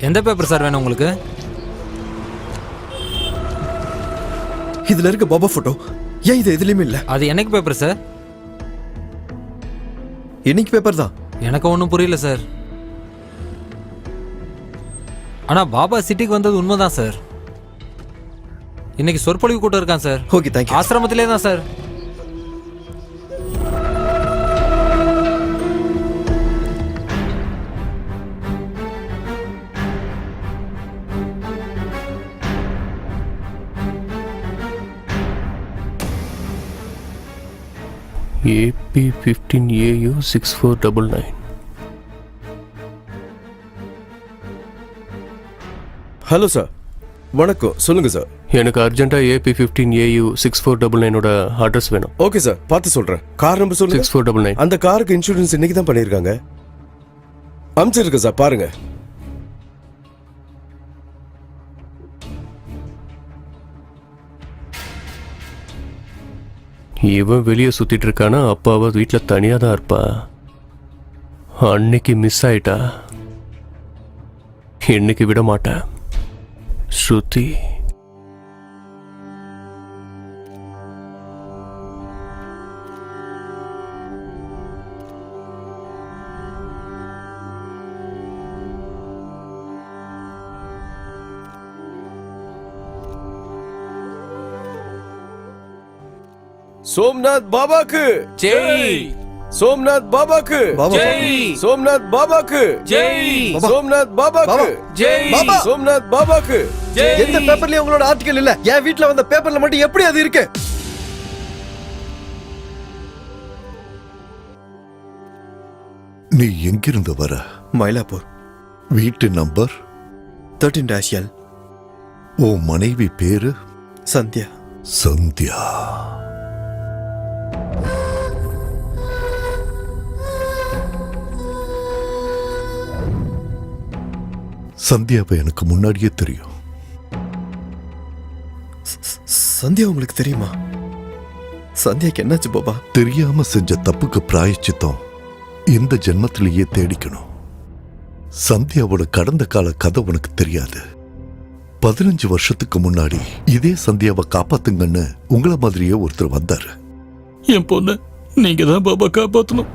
எந்த பேப்பர் சார் வேணும் உங்களுக்கு? இதுல இருக்க பாபா போட்டோ ஏன் இது எதுலயுமே இல்ல? அது என்னைக்கு பேப்பர் சார்? இன்னைக்கு பேப்பர் தான். எனக்கு ஒன்றும் புரியல சார். ஆனா பாபா சிட்டிக்கு வந்தது உண்மைதான் சார். இன்னைக்கு சொற்பொழிவு கூட்டம் இருக்கான் சார். Okay, thank you. ஆசிரமத்திலே தான் சார். AP15AU 6499. ஹலோ சார், வணக்கம். சொல்லுங்க சார். எனக்கு அர்ஜென்ட்டா AP15AU 6499ஓட அட்ரஸ் வேணும். ஓகே சார், பார்த்து சொல்றேன். கார் நம்பர் சொல்லுங்க. 6499. அந்த காருக்கு இன்சூரன்ஸ் இன்னைக்கு தான் பண்ணியிருக்காங்க. அனுப்பிச்சிருக்கேன் சார், பாருங்க. இவன் வெளியே சுத்திட்டு இருக்கானா, அப்பாவ வீட்டில் தனியாக தான் இருப்பா. அன்னைக்கு மிஸ் ஆயிட்டா, இன்னைக்கு விட மாட்டேன். ஸ்ருதி சோம்நாத் பாபாக்கு ஜெய் சோம்நாத் பாபாக்கு பாபா. ஜெய் சோம்நாத் பாபாக்கு ஜெய் சோம்நாத் பாபாக்கு பாபா. ஜெய் பாபா. சோம்நாத் பாபாக்கு எந்த பேப்பர்லயும் உங்களோட ஆர்டிகல் இல்ல. என் வீட்ல வந்த பேப்பர்ல மட்டும் எப்படி அது இருக்கு? நீ எங்கிருந்து வர? மயிலாப்பூர் வீட்டு நம்பர் 13-L. உன் மனைவி பேரு? சந்தியா. சந்தியா. சந்தியாவை எனக்கு முன்னாடியே தெரியும். சந்தியா உங்களுக்கு தெரியுமா? சந்தியாக்கு என்னாச்சு பாபா? தெரியாம செஞ்ச தப்புக்கு பிராயச்சித்தம் இந்த ஜென்மத்திலேயே தேடிக்கணும். சந்தியாவோட கடந்த கால கதை உனக்கு தெரியாது. 15 வருஷத்துக்கு முன்னாடி இதே சந்தியாவை காப்பாத்துங்கன்னு உங்கள மாதிரியே ஒருத்தர் வந்தாரு. என் பொண்ணு நீங்க தான் பாபா காப்பாத்தணும்.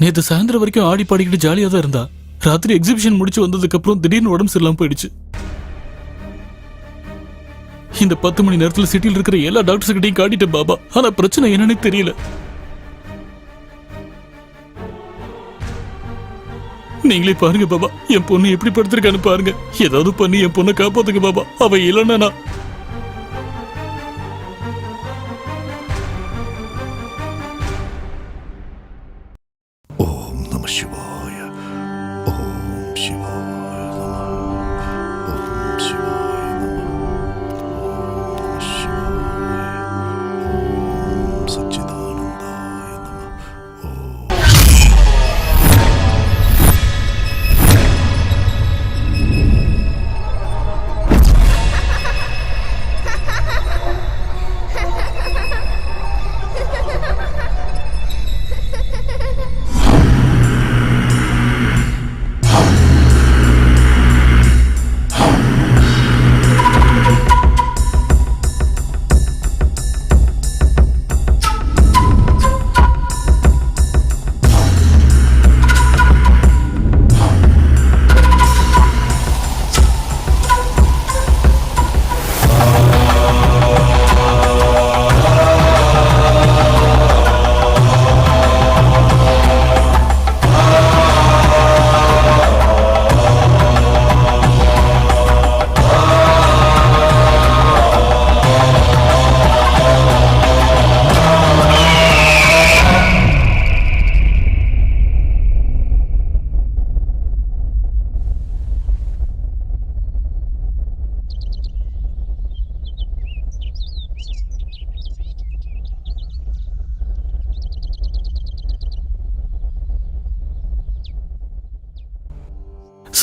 நேத்து சாயந்தரம் வரைக்கும் ஆடி பாடிக்கிட்டு ஜாலியா தான் இருந்தா. ராத்திரி எக்ஸிபிஷன் முடிச்சு வந்ததுக்கு அப்புறம் திடீர்னு உடம்பு சரியில்லாம போயிடுச்சு. இந்த 10 மணி நேரத்துல சிட்டியில் இருக்கிற எல்லா டாக்டர்ஸ் கிட்டையும் காட்டிட்டேன் பாபா. ஆனா பிரச்சனை என்னன்னு தெரியல. நீங்களே பாருங்க பாபா, என் பொண்ணு எப்படி படுத்திருக்கான்னு பாருங்க. ஏதாவது பண்ணி என் பொண்ணை காப்பாத்துங்க பாபா. அவ இல்லைன்னா ஓம் நம சிவாய. ஓம் சிவாய நம. ஓம் சிவாய நம. ஓம் சிவாய. ஓம் சச்சிதானந்தாய நம. ஓம்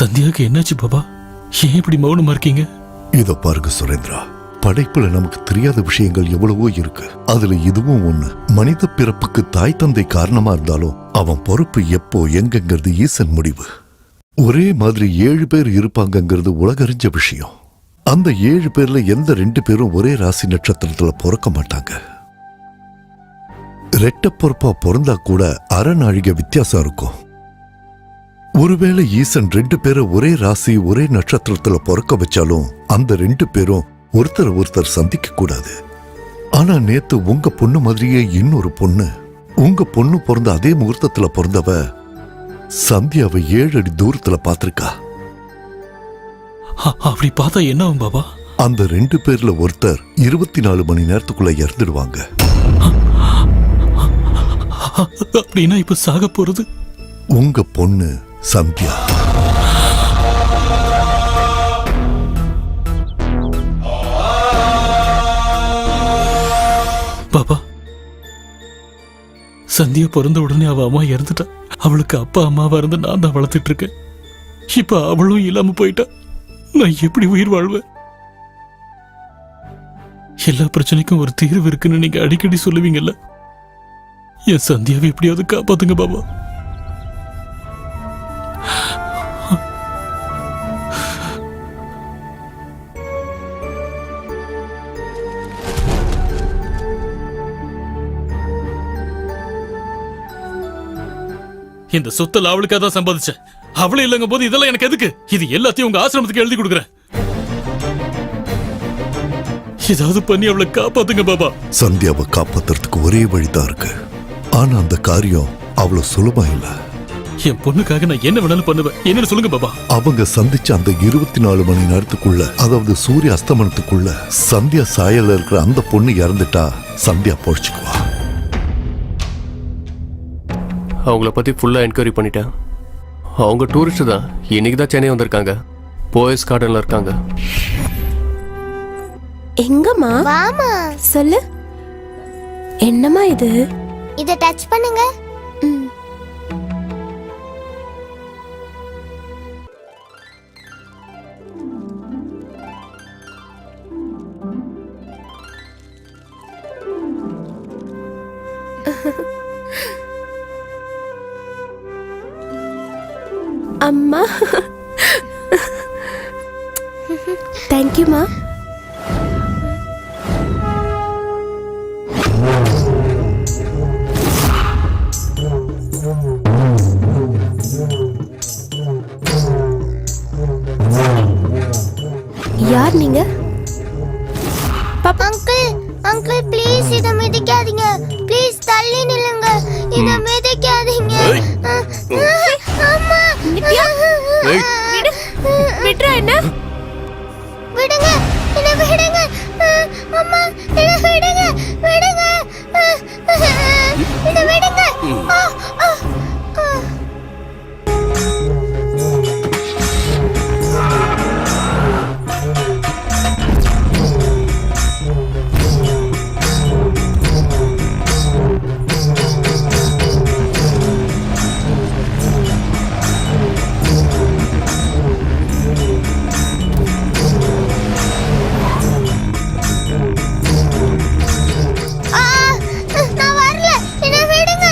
சந்தியாவுக்கு என்னாச்சு பாபா? ஏன் இப்படி மௌனமா இருக்கீங்க? இத பாருங்க சுரேந்திரா, படைப்புல நமக்கு தெரியாத விஷயங்கள் எவ்வளவோ இருக்கு. அதுல இதுவும் ஒண்ணு. மனித பிறப்புக்கு தாய் தந்தை காரணமா இருந்தாலும் அவன் பொறுப்பு எப்போ எங்கங்கிறது ஈசன் முடிவு. ஒரே மாதிரி 7 பேர் இருப்பாங்கங்கிறது உலகறிஞ்ச விஷயம். அந்த 7 பேர்ல எந்த 2 பேரும் ஒரே ராசி நட்சத்திரத்துல பிறக்க மாட்டாங்க. ரெட்ட பொறுப்பா பிறந்தா கூட அரை நாழிகை வித்தியாசம் இருக்கும். ஒருவேளை ஈசன் 2 பேரை ஒரே ராசி ஒரே நட்சத்திரத்துல பிறக்க வச்சாலும் அந்த 2 பேரும் ஒருத்தர் சந்திக்க கூடாது. ஆனா நேத்து உங்க பொண்ணு மாதிரியே இன்னொரு பொண்ணு, உங்க பொண்ணு பிறந்த அதே முகூர்த்தத்துல பிறந்தவ சந்தியாவை 7 அடி தூரத்துல பாத்திருக்கா. அப்படி பார்த்தா என்ன ஆகும் பாபா? அந்த 2 பேர்ல ஒருத்தர் 24 மணி நேரத்துக்குள்ள இறந்துடுவாங்க. அப்படின்னா இப்ப சாக போறது உங்க பொண்ணு சந்தியா. பாபா, சந்தியா பிறந்த உடனே அவ அம்மா இறந்துட்டா. அவளுக்கு அப்பா அம்மாவா இருந்து நான் தான் வளர்த்துட்டு இருக்கேன். இப்ப அவளும் இல்லாம போயிட்டா. நான் எப்படி உயிர் வாழ்வேன்? எல்லா பிரச்சனைக்கும் ஒரு தீர்வு இருக்குன்னு நீங்க அடிக்கடி சொல்லுவீங்கல்ல. என் சந்தியாவை எப்படியாவது காப்பாத்துங்க பாபா. இந்த சொத்துல அவளுக்காக தான் சம்பாதிச்சேன். அவளே இல்லங்க போது இதெல்லாம் எனக்கு எதுக்கு? இது எல்லாத்தையும் உங்க ஆசிரமத்துக்கு எழுதி கொடுக்குறேன். ஏதாவது பண்ணி அவளை காப்பாத்துங்க பாபா. சந்தியாவை காப்பாத்துறதுக்கு ஒரே வழிதான் இருக்கு. ஆனா அந்த காரியம் அவ்வளவு சுலபம் இல்ல. என் பொண்ணுக்காக நான் என்ன வேணாலும் பண்ணுவேன். என்னன்னு சொல்லுங்க பாபா. அவங்க சந்திச்ச அந்த 24 மணி நேரத்துக்குள்ள, அதாவது சூரிய அஸ்தமனத்துக்குள்ள சந்தியா சாயல்ல இருக்கிற அந்த பொண்ணு இறந்துட்டா சந்தியா பொழைச்சுக்குவா. அவங்கள பத்தி ஃபுல்லா என்கொயரி பண்ணிட்டேன். அவங்க டூரிஸ்ட் தான். இன்னைக்கு தான் சென்னை வந்திருக்காங்க. போயஸ் கார்டன்ல இருக்காங்க. எங்கம்மா? வாமா. சொல்லு. என்னம்மா இது? இதை டச் பண்ணுங்க. அம்மா. தேங்க்யூமா. யார் நீங்க? அங்கிள், அங்கிள் ப்ளீஸ் இதை மிதிக்காதீங்க. ப்ளீஸ் தள்ளி நில்லுங்க. இதை மிதிக்காதீங்க. அம்மா. விட்றா என்ன? விடுங்க. என்னை விடுங்க. அம்மா என்னை விடுங்க. விடுங்க. என்னை விடுங்க. நான் வரல. என்னை விடுங்க.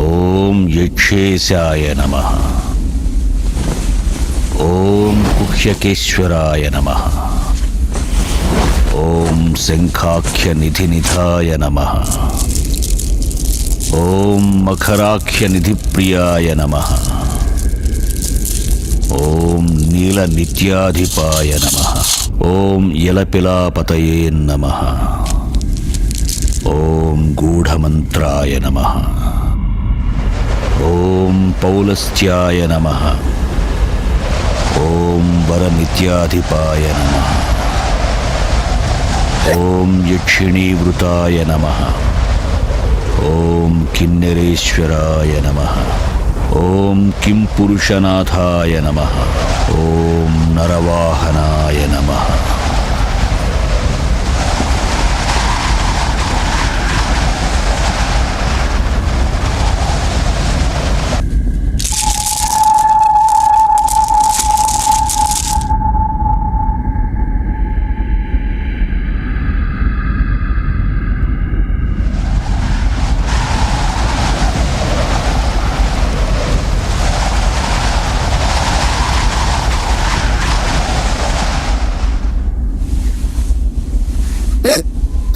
ஓம் யக்ஷேசாய நமः. ஓம் குஹ்யகேஸ்வராய நமः. ஓம் சங்காக்ய நிதிநிதாய நமः. ஓம் மகராக்ய நிதிப்ரியாய நமः. ஓம் நீல நித்யாதிபாய நமः. ஓம் யலபிலாபதயே நமः. ஓம் கூடமந்த்ராய நமः. ஓம் பௌலஸ்த்யாய நமः. ஓம் வரநித்யாதிபாய நமः. ஓம் யக்ஷிணீவ்ருதாய நமः. ஓம் கின்னரேஸ்வராய நமः. ஓம் கிம் புருஷநாதாய நமः. ஓம் நரவாஹனாய நமः.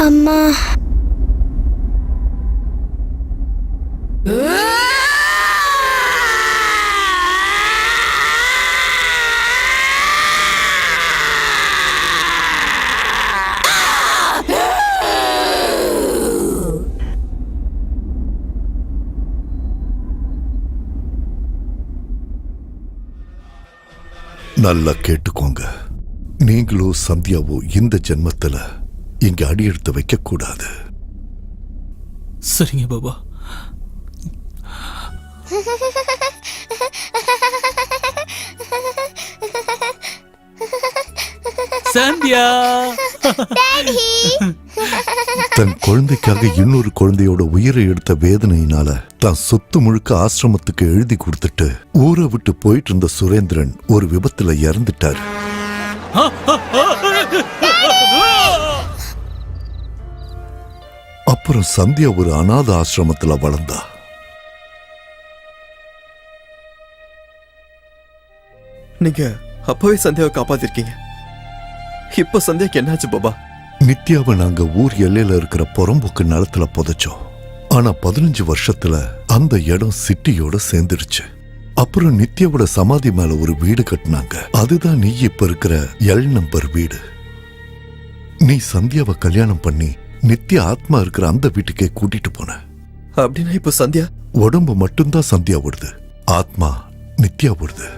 அம்மா நல்லா கேட்டுக்கோங்க. நீங்களோ சந்தியாவோ இந்த ஜென்மத்துல இங்க அடி எடுத்து வைக்க கூடாது. சரிங்க பாபா. சந்தியா தன் குழந்தைக்காக இன்னொரு குழந்தையோட உயிரை எடுத்த வேதனையினால தான் சொத்து முழுக்க ஆசிரமத்துக்கு எழுதி கொடுத்துட்டு ஊரை விட்டு போயிட்டு இருந்த சுரேந்திரன் ஒரு விபத்துல இறந்துட்டார். அப்புறம் சந்தியா ஒரு அநாத ஆசிரமத்துல வளர்ந்தா. நீங்க அப்பவே சந்தியாவை காப்பாத்திருக்கீங்க. இப்ப சந்தியாக்கு என்னாச்சு பாபா? நித்யாவை நாங்க ஊர் எல்லையில இருக்கிற புறம்போக்கு நிலத்துல புதைச்சோம். ஆனா 15 வருஷத்துல அந்த இடம் சிட்டியோட சேர்ந்துடுச்சு. அப்புறம் நித்யாவோட சமாதி மேல ஒரு வீடு கட்டினாங்க. அதுதான் நீ இப்ப இருக்கிற எல் நம்பர் வீடு. நீ சந்தியாவை கல்யாணம் பண்ணி நித்யா ஆத்மா இருக்கிற அந்த வீட்டுக்கே கூட்டிட்டு போன. அப்படின்னா இப்ப சந்தியா உடம்பு மட்டும்தான் சந்தியா ஓடுது, ஆத்மா நித்யா ஓடுது.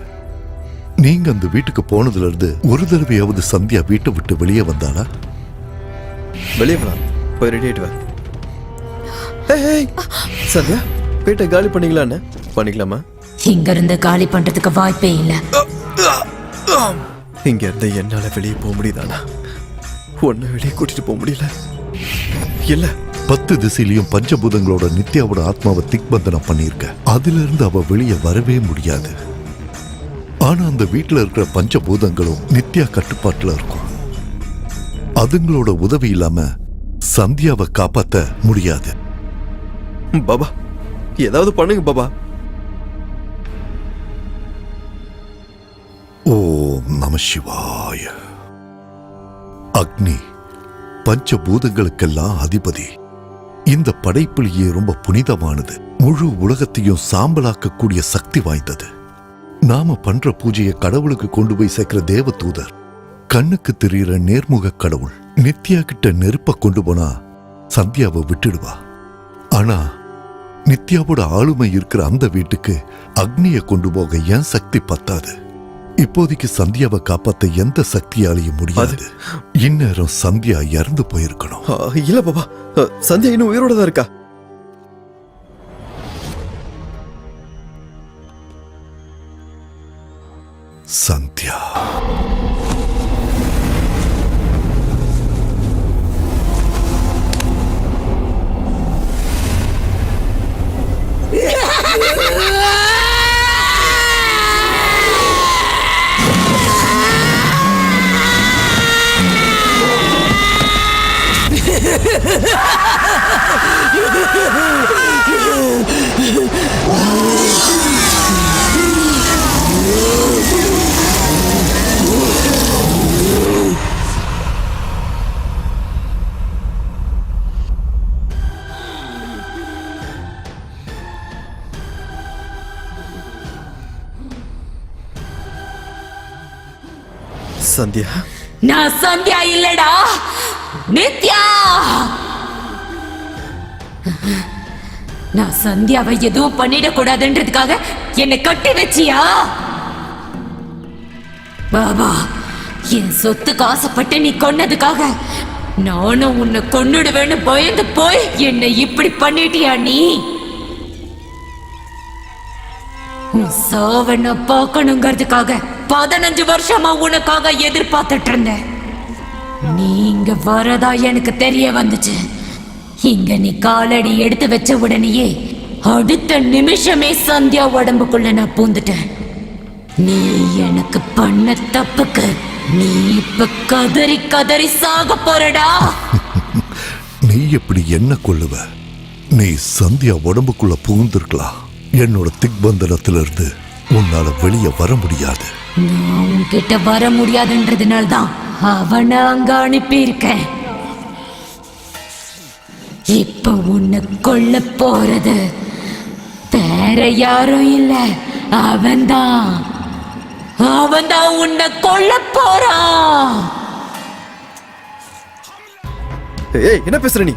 நீங்க அந்த வீட்டுக்கு போனதுல இருந்து ஒரு தடவையாவது சந்தியா வீட்டை விட்டு வெளியே வந்தாளா? வெளியே போலாம், போய் ரெடி ஆயிட்டு வா. சந்தியா வீட்டை காலி பண்ணீங்களான்னு? பண்ணிக்கலாமா? இங்க இருந்து காலி பண்றதுக்கு வாய்ப்பே இல்ல. இங்க இருந்து என்னால வெளியே போக முடியுதானா? ஒன்னு வெளியே கூட்டிட்டு போக முடியல. இல்ல 10 திசையிலையும் பஞ்சபூதங்களோட நித்யாவோட ஆத்மாவை திக்பந்தனம் பண்ணிருக்க. அதுல இருந்து அவ வெளியே வரவே முடியாது. ஆனா அந்த வீட்டுல இருக்கிற பஞ்சபூதங்களும் நித்யா கட்டுப்பாட்டுல இருக்கும். அதுங்களோட உதவி இல்லாம சந்தியாவை காப்பாத்த முடியாது. பாபா ஏதாவது பண்ணுங்க பாபா. ஓம் நம சிவாய. அக்னி பஞ்சபூதங்களுக்கெல்லாம் அதிபதி. இந்த படைப்பிலேயே ரொம்ப புனிதமானது. முழு உலகத்தையும் சாம்பலாக்கக்கூடிய சக்தி வாய்ந்தது. நாம பண்ற பூஜையை கடவுளுக்கு கொண்டு போய் சேர்க்கிற தேவ தூதர், கண்ணுக்கு தெரிகிற நேர்முக கடவுள். நித்யா கிட்ட நெருப்ப கொண்டு போனா சந்தியாவை விட்டுடுவா. ஆனா நித்யாவோட ஆளுமை இருக்கிற அந்த வீட்டுக்கு அக்னியை கொண்டு போக என் சக்தி பத்தாது. இப்போதைக்கு சந்தியாவை காப்பாத்த எந்த சக்தியாலையும் முடியாது. இந்நேரம் சந்தியா இறந்து போயிருக்கணும். இல்ல பாபா, சந்தியா இன்னும் உயிரோட தான் இருக்கா. சந்தியா சந்தியா நான் சந்தியா இல்லடா, நித்யா. நான் சந்தியாவை எதுவும் பண்ணிடக்கூடாதுன்றதுக்காக என்னை கட்டி வச்சியா? பாபா, என் சொத்துக்கு ஆசைப்பட்டு நீ கொன்னதுக்காக நானும் உன்னை கொன்னுடுவேன்னு பயந்து போய் என்னை இப்படி பண்ணிட்டியா நீ? உன் சாவை நான் பார்க்கணுங்கிறதுக்காக 15 வருஷமா உனக்காக எதிர்பார்த்துட்டு இருந்தேன். நீங்க வரதா எனக்கு தெரிய வந்துச்சு. இங்க நீ காலடி எடுத்து வச்ச உடனேயே அடுத்த நிமிஷமே சந்தியா உடம்புக்குள்ள நான் பூந்துட்டேன். நீ எனக்கு பண்ண தப்புக்கு நீ இப்ப கதறி கதறி சாக போறடா. நீ எப்படி என்ன கொள்ளுவ? நீ சந்தியா உடம்புக்குள்ள புகுந்திருக்கலாம். என்னோட திக்பந்தனத்திலிருந்து உன்னால வெளியே வர முடியாது. நான் உன்கிட்ட வர முடியாதுன்றதுனால தான் அவனை அங்க அனுப்பி இருக்கேன். இப்ப உன்னை கொல்ல போறது வேற யாரும் இல்ல, அவன்தான் உன்னை கொல்ல போறான். ஏய், என்ன பேசுற நீ?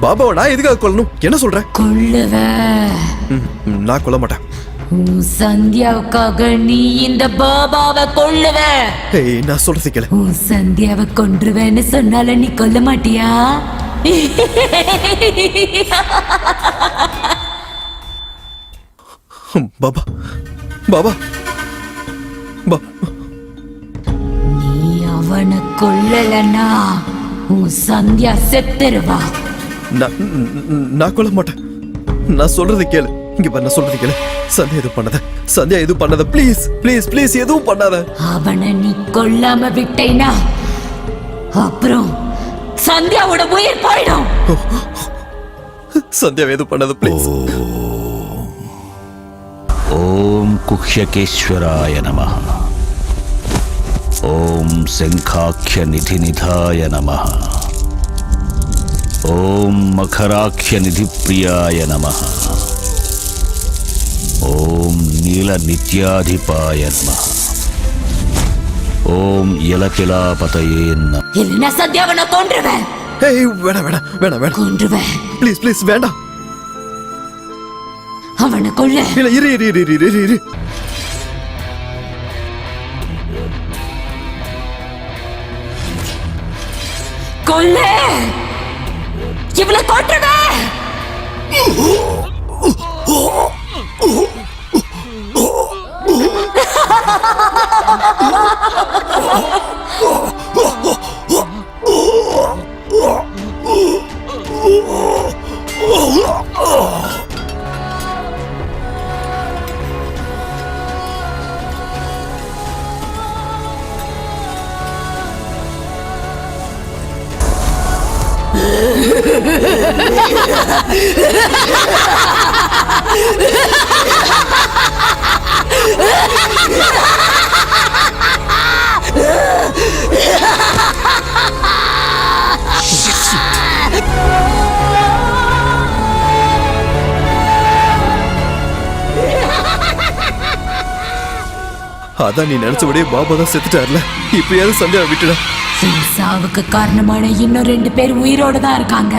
பாபாவை நான் எதுக்காக கொல்லணும்? என்ன சொல்ற? கொல்லுவ. நான் கொல்ல மாட்டேன். உன் சந்தியாவுக்காக நீ இந்த பாபாவை கொல்லுவ. ஏய், நான் சொல்றது கேளு. உன் சந்தியாவை கொன்றுவேன்னு சொன்னால நீ கொல்ல மாட்டியா? பாபா பாபா நீ அவனை கொல்லலன்னா உன் சந்தியா செத்துருவா. நான் கொல்ல மாட்டேன். நான் சொல்றது கேளு. இங்க பாரு, நான் சொல்றது கேளு. சந்தியா எதுவும் பண்ணாத ப்ளீஸ் ப்ளீஸ் ப்ளீஸ், எதுவும் பண்ணாத. அவனை நீ கொல்லாம விட்டேனா அப்புறம் சந்தியாவோட உயிர் போயிடும். சந்தியா எதுவும் பண்ணாத ப்ளீஸ். ஓம் குஹ்யகேஸ்வராய நமஹ. ஓம் சங்காக்ய நிதிநிதாய நமஹ. ஓம் மகராக்ய நிதிப்ரியாய நமஹ. ஓம் நீல நித்யாதிபாய நமஹ. ஓம் இலகிலாபதயே நம. இல்லைன்னா சந்தியாவனை கொன்றுவேன். ஏய், வேணாம் வேணாம் வேணாம் வேணாம். கொன்றுவேன். ப்ளீஸ் ப்ளீஸ் வேண்டாம். அவனை கொல்ல. இல்ல, இரு. கொல்ல. இவளை கொன்றுவேன். அதான் நீ நினைச்சபடியே பாபா தான் செத்துட்டார்ல. இப்பயாவது சந்தியா விட்டுட. சாவுக்கு காரணமான இன்னும் 2 பேர் உயிரோட தான் இருக்காங்க.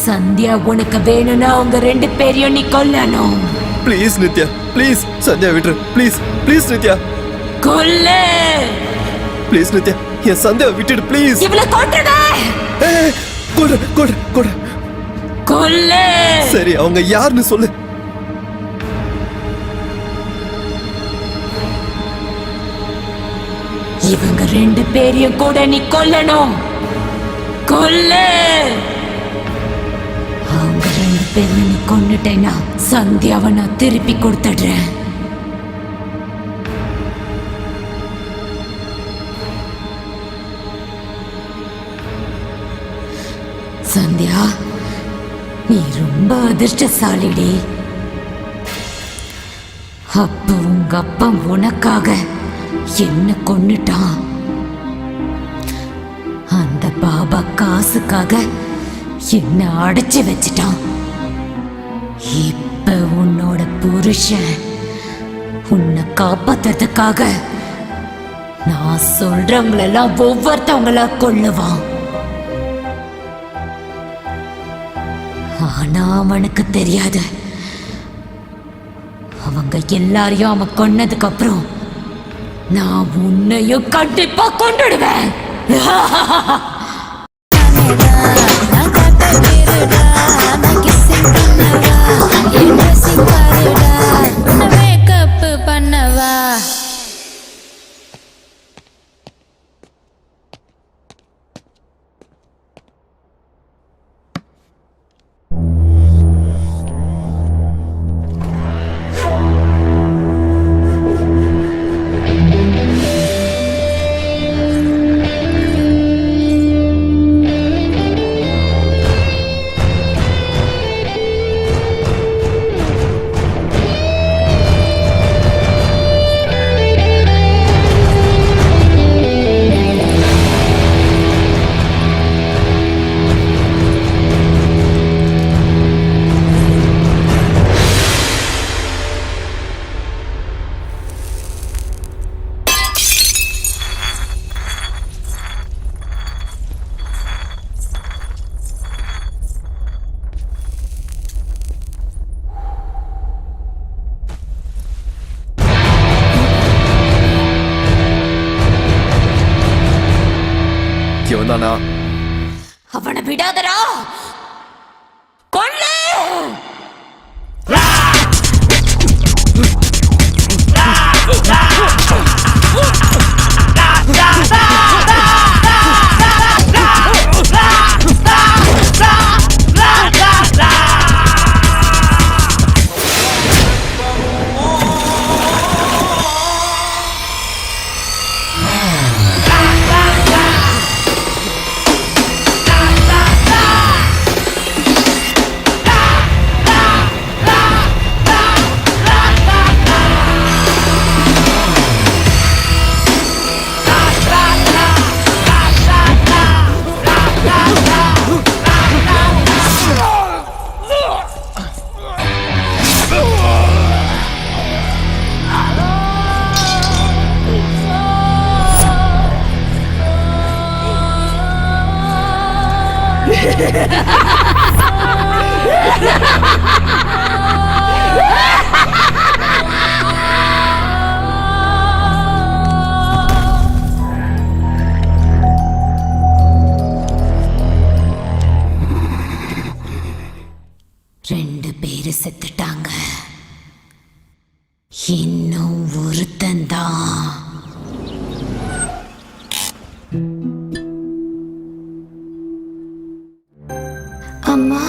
சந்தியா உனக்கு வேணும்னா அவங்க 2 பேரையும் நீ கொல்லணும். ப்ளீஸ் நித்யா, ப்ளீஸ் சந்தியா விட்டுரு. ப்ளீஸ் ப்ளீஸ் நித்யா, கொல்லு. ப்ளீஸ் நித்யா, என் சந்தியா விட்டுடு ப்ளீஸ். இவளை கொன்றுடா. கொடு. கொல்லு. சரி, அவங்க யாருன்னு சொல்லு. இவங்க 2 பேரையும் கூட நீ கொல்லணும். கொல்லு. அவங்க 2 பேரையும் நீ கொன்னுட்டேன்னா சந்தியாவை நான் திருப்பி கொடுத்துடுறேன். சந்தியா, நீ ரொம்ப அதிர்ஷ்டசாலிடி. அப்ப உங்க அப்பா உனக்காக என்ன கொன்னுட்டான். அந்த பாபா காசுக்காக என்ன அடைச்சு வச்சிட்டான். இப்ப உன்னோட புருஷன் உன்னை காப்பாத்துறதுக்காக நான் சொல்றவங்களெல்லாம் ஒவ்வொருத்தவங்களா கொல்லுவான். ஆனா அவனுக்கு தெரியாது, அவங்க எல்லாரையும் அவன் கொன்னதுக்கு அப்புறம் நான் உன்னையும் கண்டிப்பா கொண்டுடுவேன். பண்ணவா வந்தானா? அவனை விடாதடா, கொல்லு. ரெண்டு பேரு செத்துட்டாங்க, இன்னும் ஒருத்தன்தான். அம்மா,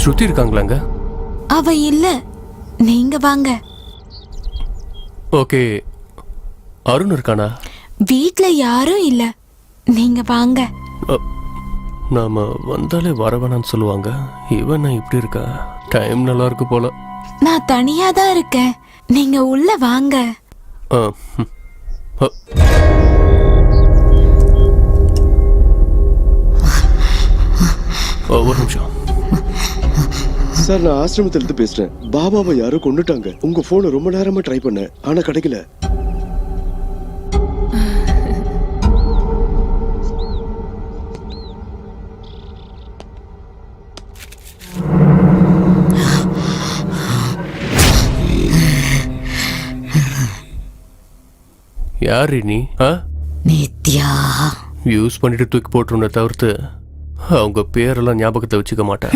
ஸ்ருதி இருக்காங்களாங்க? அவ இல்ல, நீங்க வாங்க. ஓகே, அருண் இருக்கானா? வீட்ல யாரும் இல்ல, நீங்க வாங்க. நாம வந்தாலே வரவேணான்னு சொல்லுவாங்க. இவன் இப்படி இருக்கா? டைம் நல்லா இருக்கு போல. நான் தனியா தான் இருக்கேன், நீங்க உள்ள வாங்க. ஒரு நிமிஷம் சார், நான் ஆசிரமத்துல இருந்து பேசுறேன். பாபாவை யாரோ கொண்டுட்டாங்க. உங்க போனை ரொம்ப நேரமா ட்ரை பண்ணேன், ஆனா கிடைக்கல. யாரு நீ? நித்யா. யூஸ் பண்ணிட்டு தூக்கி போட்டுருந்த தவிர்த்து அவங்க பேரெல்லாம் ஞாபகத்தை வச்சுக்க மாட்டேன்.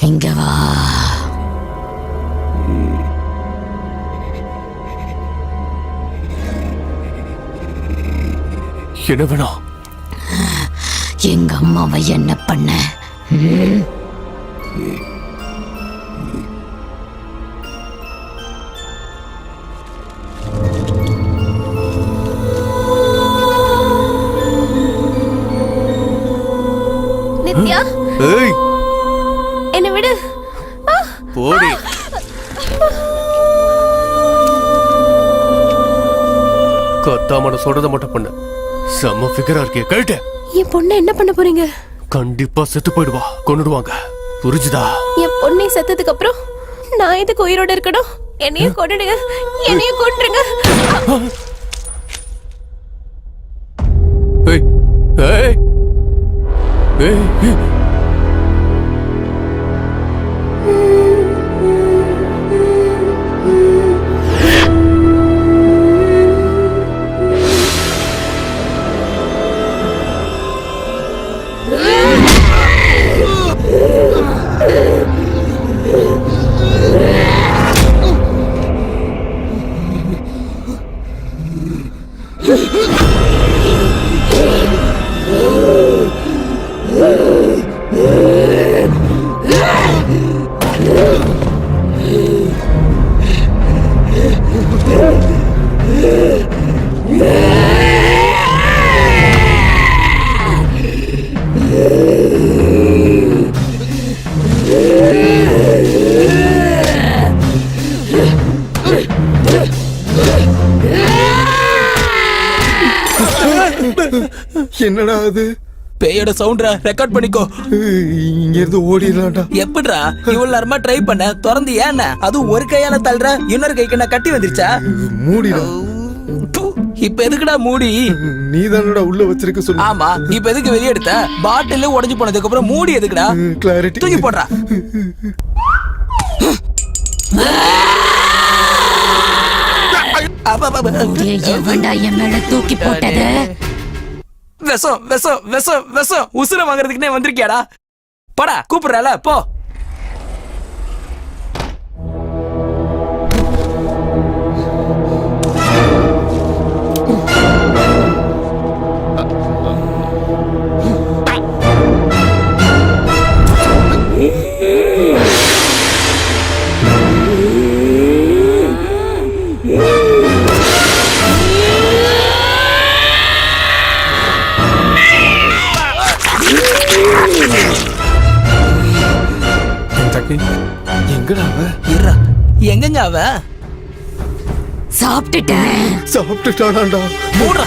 இங்க வா. என்ன வேணும்? எங்க அம்மாவை என்ன பண்ண? நித்யா, என்ன விடு. போடி. கத்தாமட சொல்றத மட்டும் பண்ண. செம்ம ஃபிகரா இருக்கே, கழட்டு. என் பொண்ணை என்ன பண்ண போறீங்க? கண்டிப்பா செத்து போயிடுவா, கொன்னுடுவாங்க. புரிஞ்சுதா? என் பொண்ணை செத்ததுக்கு அப்புறம் நான் எதுக்கு உயிரோட இருக்கணும்? என்னையும் கொன்னுடுங்க, என்னையும் கொன்றுங்க. ஏய் ஏய் ஏய். Oh என்னடா அது? பேயோட சவுண்ட்ரா, ரெக்கார்ட் பண்ணிக்கோ. இங்க இருந்து ஓடிடலாம்டா. எப்படிடா இவ்வளவு நேரமா ட்ரை பண்ண, திறந்து ஏன்னா அதுவும் ஒரு கையால தள்ளுற, இன்னொரு கைக்கு நான் கட்டி வந்துருச்சா? மூடிடா. இப்ப எதுக்குடா மூடி? நீ தானடா உள்ள வச்சிருக்க சொன்ன. ஆமா, இப்ப எதுக்கு வெளிய எடுத்த? பாட்டில் உடைஞ்சு போனதுக்கு அப்புறம் மூடி எதுக்குடா? கிளாரிட்டி. தூக்கி போடுறா. எவன்டா என் மேல தூக்கி போட்டது? விஷம் விஷம் விஷம் விஷம் உசுர வாங்குறதுக்குனே வந்திருக்கியாடா? படா, கூப்பிடுறல போ. எங்கடா அவ? எங்கங்க அவ? சாப்பிட்டுட்டேன். சாப்பிட்டுட்டானாண்டா. மூடுறா.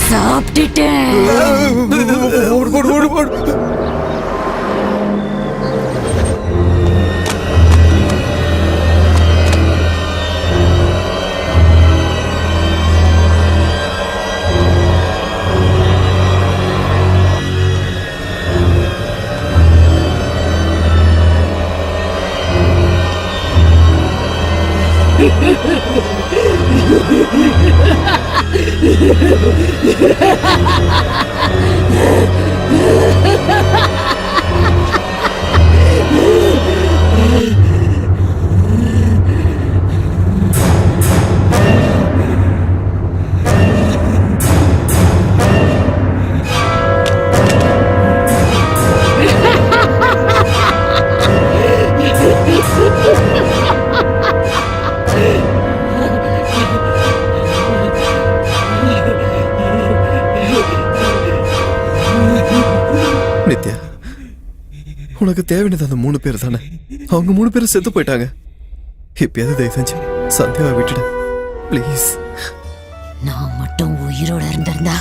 சாப்பிட்டுட்டேன். ஓடு ஓடு ஓடு ஓடு. நித்யா, உனக்கு தேவையானது அந்த 3 பேர் தானே? அவங்க 3 பேரும் செத்து போயிட்டாங்க. இப்பயாவது தயவு செஞ்சு சந்தியாவை விட்டுடு ப்ளீஸ். நான் மட்டும் உயிரோட இருந்திருந்தா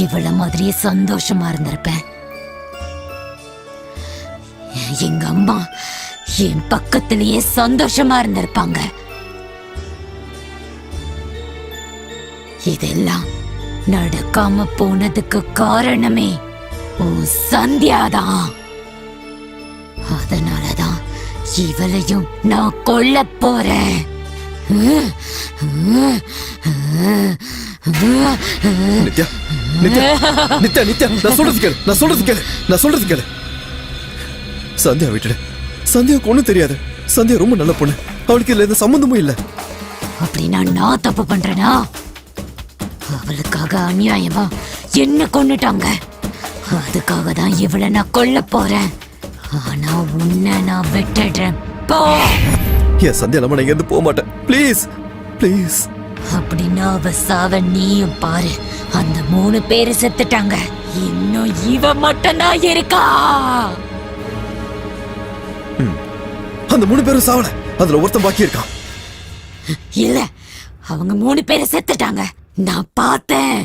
இவள மாதிரியே சந்தோஷமா இருந்திருப்பேன். எங்க அம்மா என் பக்கத்திலேயே சந்தோஷமா இருந்திருப்பாங்க. இதெல்லாம் நடக்காம போனதுக்கு காரணமே உன் சந்தியாதான். அதனாலதான் இவளையும் நான் கொல்ல போறேன். நித்யா நித்யா நித்யா நித்யா, நான் சொல்றது கேளு, நான் சொல்றது கேளு, நான் சொல்றது கேளு. சந்தியா விட்டுடு. சந்தியாவுக்கு ஒண்ணும் தெரியாது. சந்தியா ரொம்ப நல்ல பொண்ணு. அவளுக்கு இதுல எந்த சம்பந்தமும் இல்ல. அப்படின்னா நான் தப்பு பண்றேனா? அவளுக்காக அநியாயமா என்ன கொன்னுட்டாங்க. அதுக்காக தான் இவளை நான் கொல்ல போறேன். ஆனா உன்னை நான் விட்டுடுறேன். போ. என் சந்தியா நம்ம இங்க இருந்து போக மாட்டேன். Please please. அப்படின்னா அவ சாவ நீயும் பாரு. அந்த 3 பேரு செத்துட்டாங்க. இன்னும் இவ மட்டும்தான் இருக்கா. அந்த 3 பேரும் சாவல. அதுல ஒருத்தன் பாக்கி இருக்கான். இல்ல, அவங்க 3 பேரு செத்துட்டாங்க. நான் பார்த்தேன்.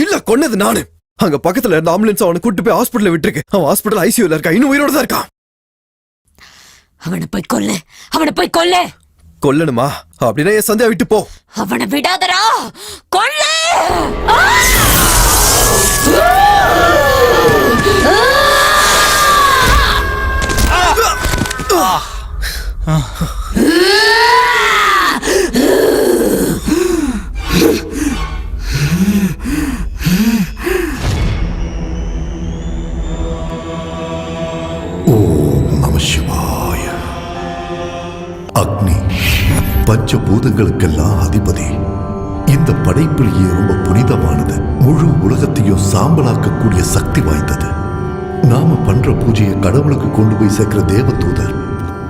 இல்ல, கொன்னது நானு. அங்க பக்கத்துல இருந்த ஆம்புலன்ஸ் அவனை கூட்டு போய் ஹாஸ்பிடல்ல விட்டுருக்கு. அவன் ஹாஸ்பிடல் ஐசியூல இருக்கான். இன்னும் உயிரோட தான் இருக்கான். அவனை போய் கொல்லு, அவனை போய் கொல்லு. கொல்லணுமா? அப்படின்னா என் சந்தியா விட்டு போ. அவனை விடாதடா, கொல்லு. ஓம் நம சிவாய. அக்னி பஞ்சபூதங்களுக்கெல்லாம் அதிபதி. இந்த படைப்பிலேயே ரொம்ப புனிதமானது. முழு உலகத்தையும் சாம்பலாக்கக்கூடிய சக்தி வாய்ந்தது. நாம பண்ற பூஜையை கடவுளுக்கு கொண்டு போய் சேர்க்கிற தேவதூதர்,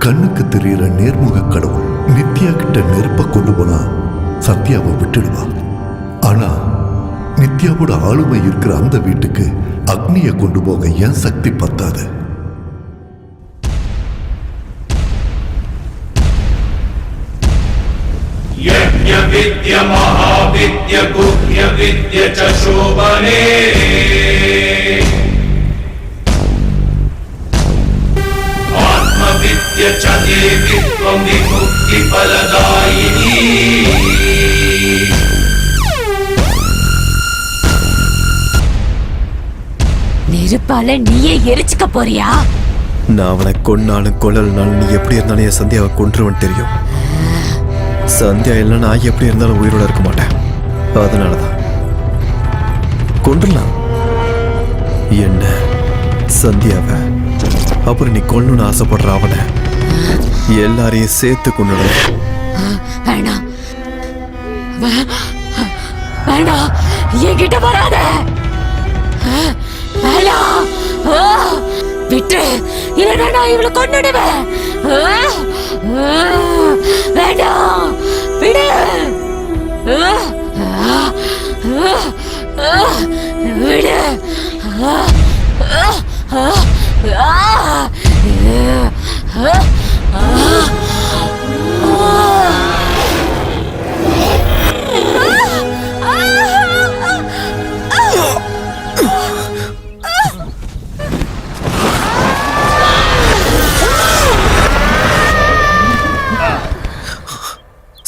கண்ணுக்கு தெரிகிற நேர்முக கடவுள். நித்யா கிட்ட நெருப்ப கொண்டு போனா சத்யாவை விட்டுடுவா. ஆனா நித்யாவோட ஆளுமை இருக்கிற அந்த வீட்டுக்கு அக்னியை கொண்டு போக என் சக்தி பத்தாது. யஜ்ஞ विद्य महाविद्य गुह्य विद्य च शोभने आत्मविद्य च देवी त्वं विमुक्ति फलदायिनी நெருப்பால நீயே எரிச்சுக்க போறியா? நான் அவனை கொன்னாலும் கொல்லலனாலும் நீ எப்படி இருந்தாலும் என் சந்தியாவை கொன்றுவன் தெரியும். சந்தியா இல்லை நான் எப்படி இருந்தாலும் உயிரோட இருக்க மாட்டேன். அதனாலதான் கொண்டுலாம் என்ன சந்தியாவை அப்புறம் நீ கொல்லணும்னு ஆசைப்படுற அவனை எல்லாரையும் சேர்த்து கொண்டு வேண்டாம் வேண்டாம், என்கிட்ட வராத. வேண்டாம், விட்டு, இல்லைன்னா நான் இவளை கொன்னுடுவேன். வேண்டாம், விடு. விடு.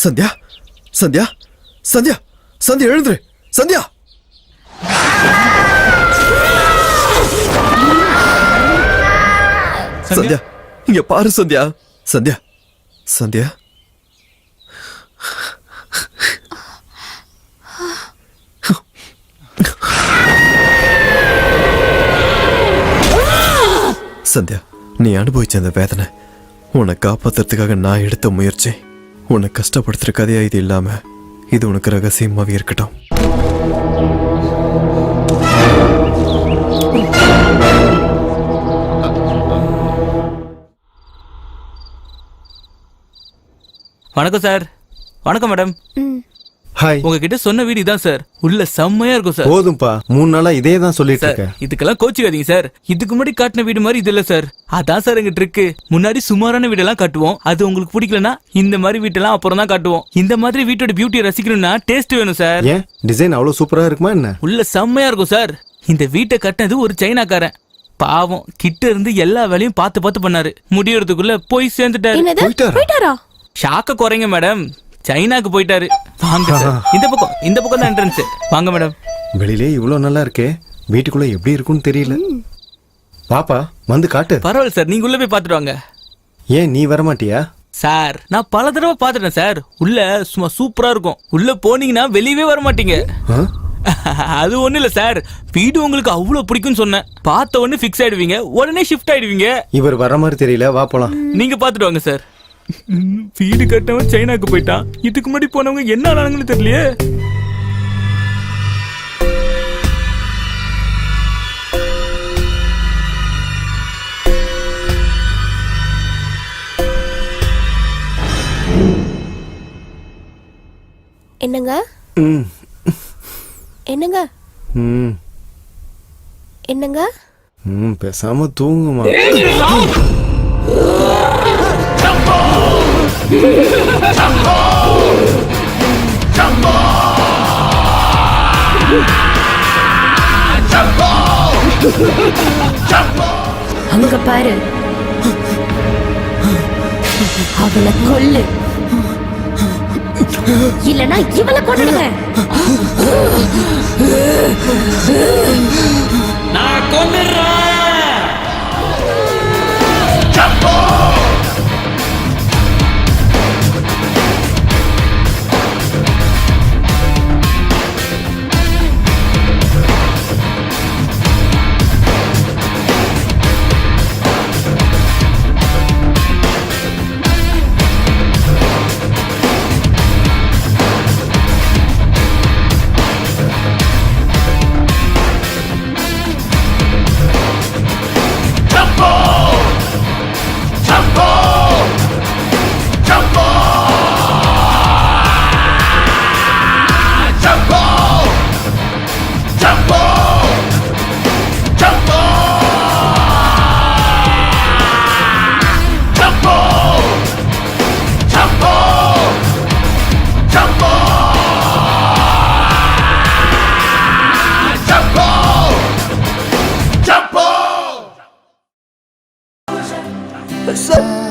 சந்தியா சந்தியா சந்தியா சந்தியா எழுந்துரு. சந்தியா சந்தியா இங்க பாரு. சந்தியா சந்தியா சந்தியா சந்தியா நீ அனுபவிச்ச அந்த வேதனை உன்னை காப்பாத்துறதுக்காக நான் எடுத்த முயற்சி. உன்னை கஷ்டப்படுத்துற கதையா இது இல்லாம இது உனக்கு ரகசியமாவே இருக்கட்டும். வணக்கம் சார். வணக்கம் மேடம். ஹாய். உங்ககிட்ட சொன்ன வீடு இதான் சார். உள்ள செம்மையா இருக்கும் சார். போதும்பா, 3 நாளா இதே தான் சொல்லிட்டு இருக்கேன். இதுக்கெல்லாம் கோச்சிக்காதீங்க சார். இதுக்கு முன்னாடி காட்டின வீடு மாதிரி இது இல்ல சார். அதான் சார் எங்க ட்ரிக்கு. முன்னாடி சுமாரான வீடெல்லாம் காட்டுவோம். அது உங்களுக்கு பிடிக்கலனா இந்த மாதிரி வீட்டெல்லாம் அப்புறம் தான் காட்டுவோம். இந்த மாதிரி வீட்டோட பியூட்டியை ரசிக்கணும்னா டேஸ்ட் வேணும் சார். ஏன் டிசைன் அவ்வளவு சூப்பரா இருக்குமா என்ன? உள்ள செம்மையா இருக்கும் சார். இந்த வீட்டை கட்டினது ஒரு சைனாக்காரன். பாவம், கிட்ட இருந்து எல்லா வேலையும் பார்த்து பார்த்து பண்ணாரு. முடியறதுக்குள்ள போய் சேர்ந்துட்டாரு. ஷாக்க குறைங்க மேடம். சைனாக்கு போயிட்டாரு. வாங்க சார். இந்த பக்கம் தான் என்ட்ரன்ஸ். வாங்க மேடம். வெளியிலே இவ்வளவு நல்லா இருக்கே, வீட்டுக்குள்ள எப்படி இருக்கும்னு தெரியல. பாப்பா வந்து காட்டு. பரவாயில்ல சார், நீங்க உள்ள போய் பாத்துட்டு வாங்க. ஏன் நீ வர மாட்டியா? சார் நான் பல தடவை பாத்துட்டேன் சார். உள்ள சும்மா சூப்பரா இருக்கும். உள்ள போனீங்கன்னா வெளியவே வர மாட்டீங்க. அது ஒண்ணு இல்ல சார், வீடு உங்களுக்கு அவ்வளவு பிடிக்கும்னு சொன்னேன். பார்த்த உடனே ஃபிக்ஸ் ஆயிடுவீங்க, உடனே ஷிஃப்ட் ஆயிடுவீங்க. இவர் வர மாதிரி தெரியல, வா போலாம். நீங்க பாத்துட்டு வாங்க சார். வீடு கட்டவன் சைனாக்கு போயிட்டான். இதுக்கு முன்னாடி போனவங்க என்ன ஆனாங்கன்னு தெரியலையே. என்னங்க என்னங்க என்னங்க பேசாம தூங்குமா. அங்க பாரு, அவளை கொல்லு, இல்லனா இவளை கொன்னுடுவேன். நான் கொன்னுறேன். சார்